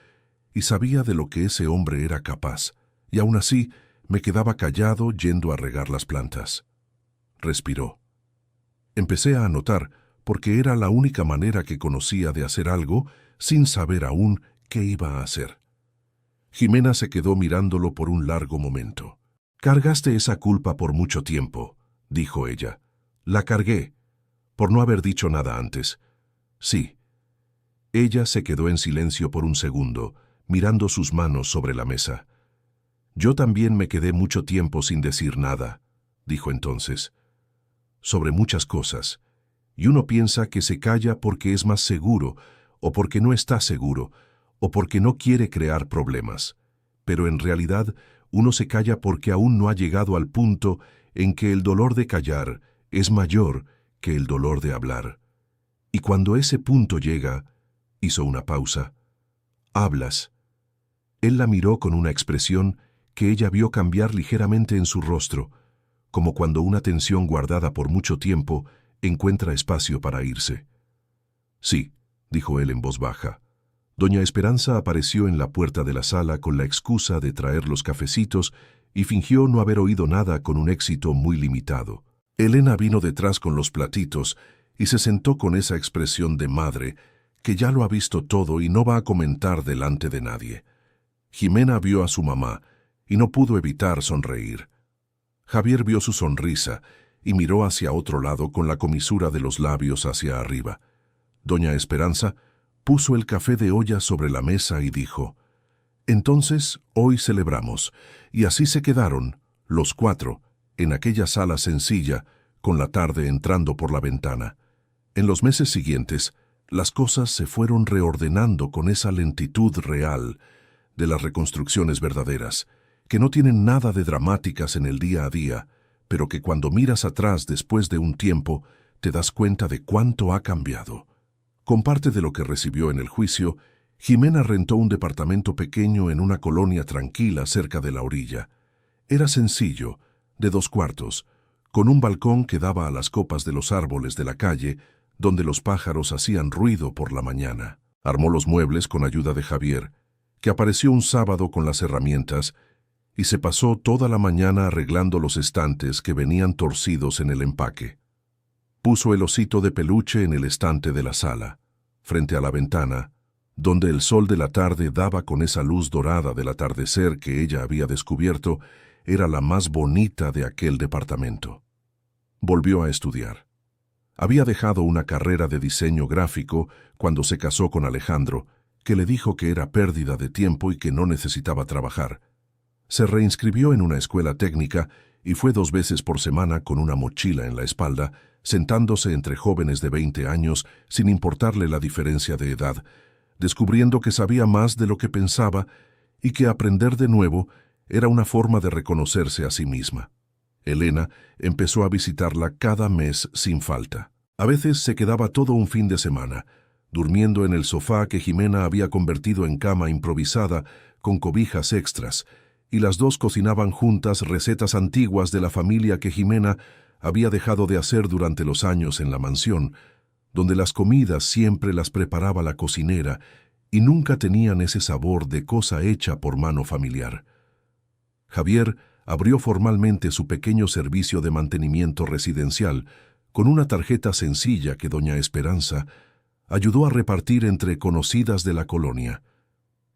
y sabía de lo que ese hombre era capaz, y aún así me quedaba callado yendo a regar las plantas». Respiró. Empecé a anotar porque era la única manera que conocía de hacer algo sin saber aún qué iba a hacer. Ximena se quedó mirándolo por un largo momento. «Cargaste esa culpa por mucho tiempo», dijo ella. «La cargué, por no haber dicho nada antes». «Sí». Ella se quedó en silencio por un segundo, mirando sus manos sobre la mesa. «Yo también me quedé mucho tiempo sin decir nada», dijo entonces. «Sobre muchas cosas. Y uno piensa que se calla porque es más seguro, o porque no está seguro, o porque no quiere crear problemas. Pero en realidad uno se calla porque aún no ha llegado al punto en que el dolor de callar es mayor que el dolor de hablar. Y cuando ese punto llega», hizo una pausa, «hablas». Él la miró con una expresión que ella vio cambiar ligeramente en su rostro, como cuando una tensión guardada por mucho tiempo encuentra espacio para irse. «Sí», dijo él en voz baja. Doña Esperanza apareció en la puerta de la sala con la excusa de traer los cafecitos y fingió no haber oído nada con un éxito muy limitado. Elena vino detrás con los platitos y se sentó con esa expresión de madre que ya lo ha visto todo y no va a comentar delante de nadie. Ximena vio a su mamá y no pudo evitar sonreír. Javier vio su sonrisa y miró hacia otro lado con la comisura de los labios hacia arriba. Doña Esperanza puso el café de olla sobre la mesa y dijo: «Entonces, hoy celebramos». Y así se quedaron, los cuatro, en aquella sala sencilla, con la tarde entrando por la ventana. En los meses siguientes, las cosas se fueron reordenando con esa lentitud real de las reconstrucciones verdaderas, que no tienen nada de dramáticas en el día a día, pero que cuando miras atrás después de un tiempo, te das cuenta de cuánto ha cambiado. Con parte de lo que recibió en el juicio, Ximena rentó un departamento pequeño en una colonia tranquila cerca de la orilla. Era sencillo, de 2 cuartos, con un balcón que daba a las copas de los árboles de la calle, donde los pájaros hacían ruido por la mañana. Armó los muebles con ayuda de Javier, que apareció un sábado con las herramientas, y se pasó toda la mañana arreglando los estantes que venían torcidos en el empaque. Puso el osito de peluche en el estante de la sala, frente a la ventana, donde el sol de la tarde daba con esa luz dorada del atardecer que ella había descubierto era la más bonita de aquel departamento. Volvió a estudiar. Había dejado una carrera de diseño gráfico cuando se casó con Alejandro, que le dijo que era pérdida de tiempo y que no necesitaba trabajar. Se reinscribió en una escuela técnica y fue 2 veces por semana con una mochila en la espalda, sentándose entre jóvenes de 20 años sin importarle la diferencia de edad, descubriendo que sabía más de lo que pensaba y que aprender de nuevo era una forma de reconocerse a sí misma. Elena empezó a visitarla cada mes sin falta. A veces se quedaba todo un fin de semana, durmiendo en el sofá que Jimena había convertido en cama improvisada con cobijas extras, y las dos cocinaban juntas recetas antiguas de la familia que Jimena había dejado de hacer durante los años en la mansión, donde las comidas siempre las preparaba la cocinera y nunca tenían ese sabor de cosa hecha por mano familiar. Javier abrió formalmente su pequeño servicio de mantenimiento residencial con una tarjeta sencilla que doña Esperanza ayudó a repartir entre conocidas de la colonia.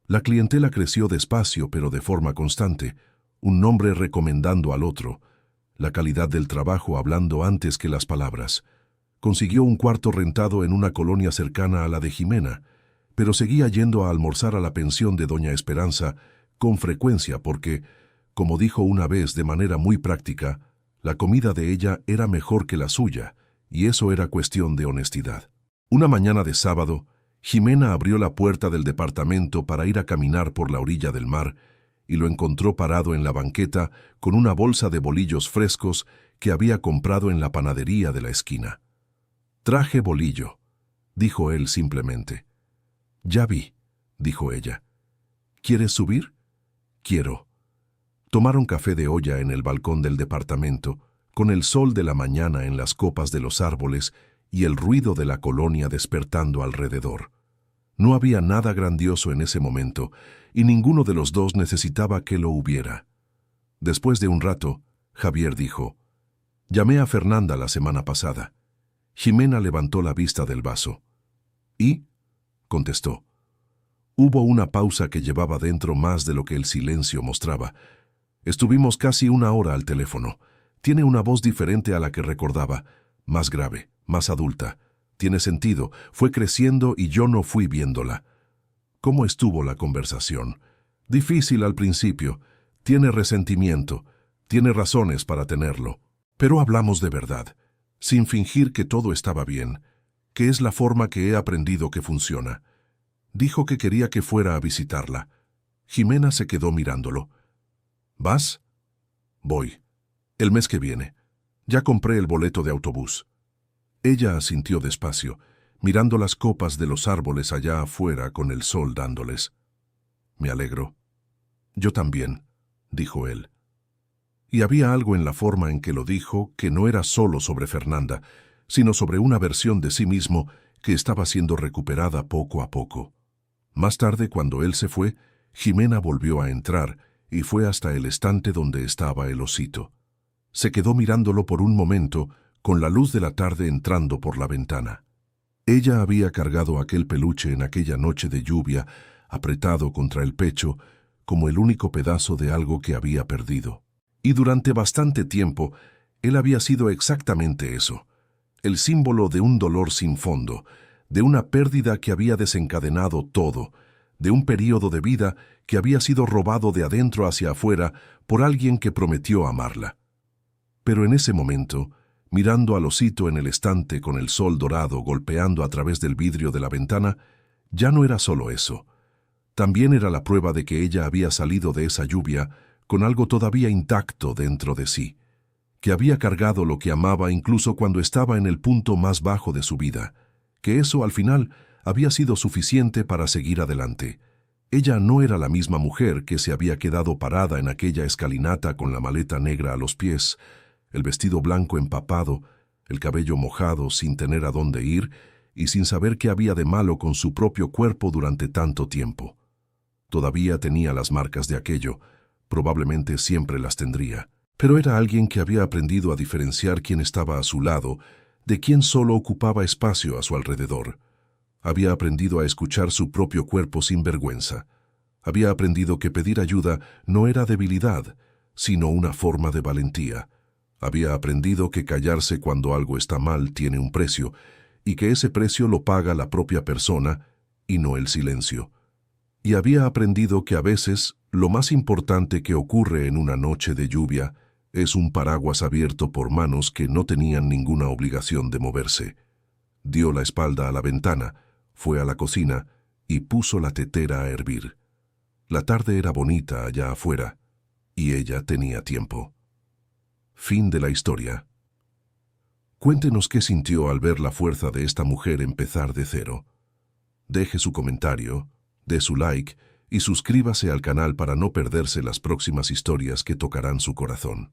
La clientela creció despacio pero de forma constante, un nombre recomendando al otro, la calidad del trabajo hablando antes que las palabras. Consiguió un cuarto rentado en una colonia cercana a la de Jimena, pero seguía yendo a almorzar a la pensión de doña Esperanza con frecuencia porque, como dijo una vez de manera muy práctica, la comida de ella era mejor que la suya, y eso era cuestión de honestidad. Una mañana de sábado, Jimena abrió la puerta del departamento para ir a caminar por la orilla del mar y lo encontró parado en la banqueta con una bolsa de bolillos frescos que había comprado en la panadería de la esquina. «Traje bolillo», dijo él simplemente. «Ya vi», dijo ella. «¿Quieres subir?» «Quiero». Tomaron café de olla en el balcón del departamento, con el sol de la mañana en las copas de los árboles y el ruido de la colonia despertando alrededor. No había nada grandioso en ese momento, y ninguno de los dos necesitaba que lo hubiera. Después de un rato, Javier dijo: «Llamé a Fernanda la semana pasada». Jimena levantó la vista del vaso. «¿Y?», contestó. Hubo una pausa que llevaba dentro más de lo que el silencio mostraba. Estuvimos casi 1 hora al teléfono. Tiene una voz diferente a la que recordaba, más grave, más adulta. Tiene sentido, fue creciendo y yo no fui viéndola. ¿Cómo estuvo la conversación? Difícil al principio. Tiene resentimiento. Tiene razones para tenerlo. Pero hablamos de verdad, sin fingir que todo estaba bien, que es la forma que he aprendido que funciona. Dijo que quería que fuera a visitarla. Jimena se quedó mirándolo. ¿Vas? Voy. El mes que viene. Ya compré el boleto de autobús. Ella asintió despacio, mirando las copas de los árboles allá afuera con el sol dándoles. Me alegro. Yo también, dijo él. Y había algo en la forma en que lo dijo que no era solo sobre Fernanda, sino sobre una versión de sí mismo que estaba siendo recuperada poco a poco. Más tarde, cuando él se fue, Jimena volvió a entrar y fue hasta el estante donde estaba el osito. Se quedó mirándolo por un momento, con la luz de la tarde entrando por la ventana. Ella había cargado aquel peluche en aquella noche de lluvia, apretado contra el pecho, como el único pedazo de algo que había perdido. Y durante bastante tiempo, él había sido exactamente eso, el símbolo de un dolor sin fondo, de una pérdida que había desencadenado todo, de un período de vida que había sido robado de adentro hacia afuera por alguien que prometió amarla. Pero en ese momento, mirando al osito en el estante con el sol dorado golpeando a través del vidrio de la ventana, ya no era solo eso. También era la prueba de que ella había salido de esa lluvia con algo todavía intacto dentro de sí, que había cargado lo que amaba incluso cuando estaba en el punto más bajo de su vida, que eso al final había sido suficiente para seguir adelante. Ella no era la misma mujer que se había quedado parada en aquella escalinata con la maleta negra a los pies, el vestido blanco empapado, el cabello mojado sin tener a dónde ir y sin saber qué había de malo con su propio cuerpo durante tanto tiempo. Todavía tenía las marcas de aquello, probablemente siempre las tendría, pero era alguien que había aprendido a diferenciar quién estaba a su lado de quién solo ocupaba espacio a su alrededor. Había aprendido a escuchar su propio cuerpo sin vergüenza. Había aprendido que pedir ayuda no era debilidad, sino una forma de valentía. Había aprendido que callarse cuando algo está mal tiene un precio, y que ese precio lo paga la propia persona y no el silencio. Y había aprendido que a veces lo más importante que ocurre en una noche de lluvia es un paraguas abierto por manos que no tenían ninguna obligación de moverse. Dio la espalda a la ventana, fue a la cocina y puso la tetera a hervir. La tarde era bonita allá afuera, y ella tenía tiempo. Fin de la historia. Cuéntenos qué sintió al ver la fuerza de esta mujer empezar de cero. Deje su comentario, dé su like y suscríbase al canal para no perderse las próximas historias que tocarán su corazón.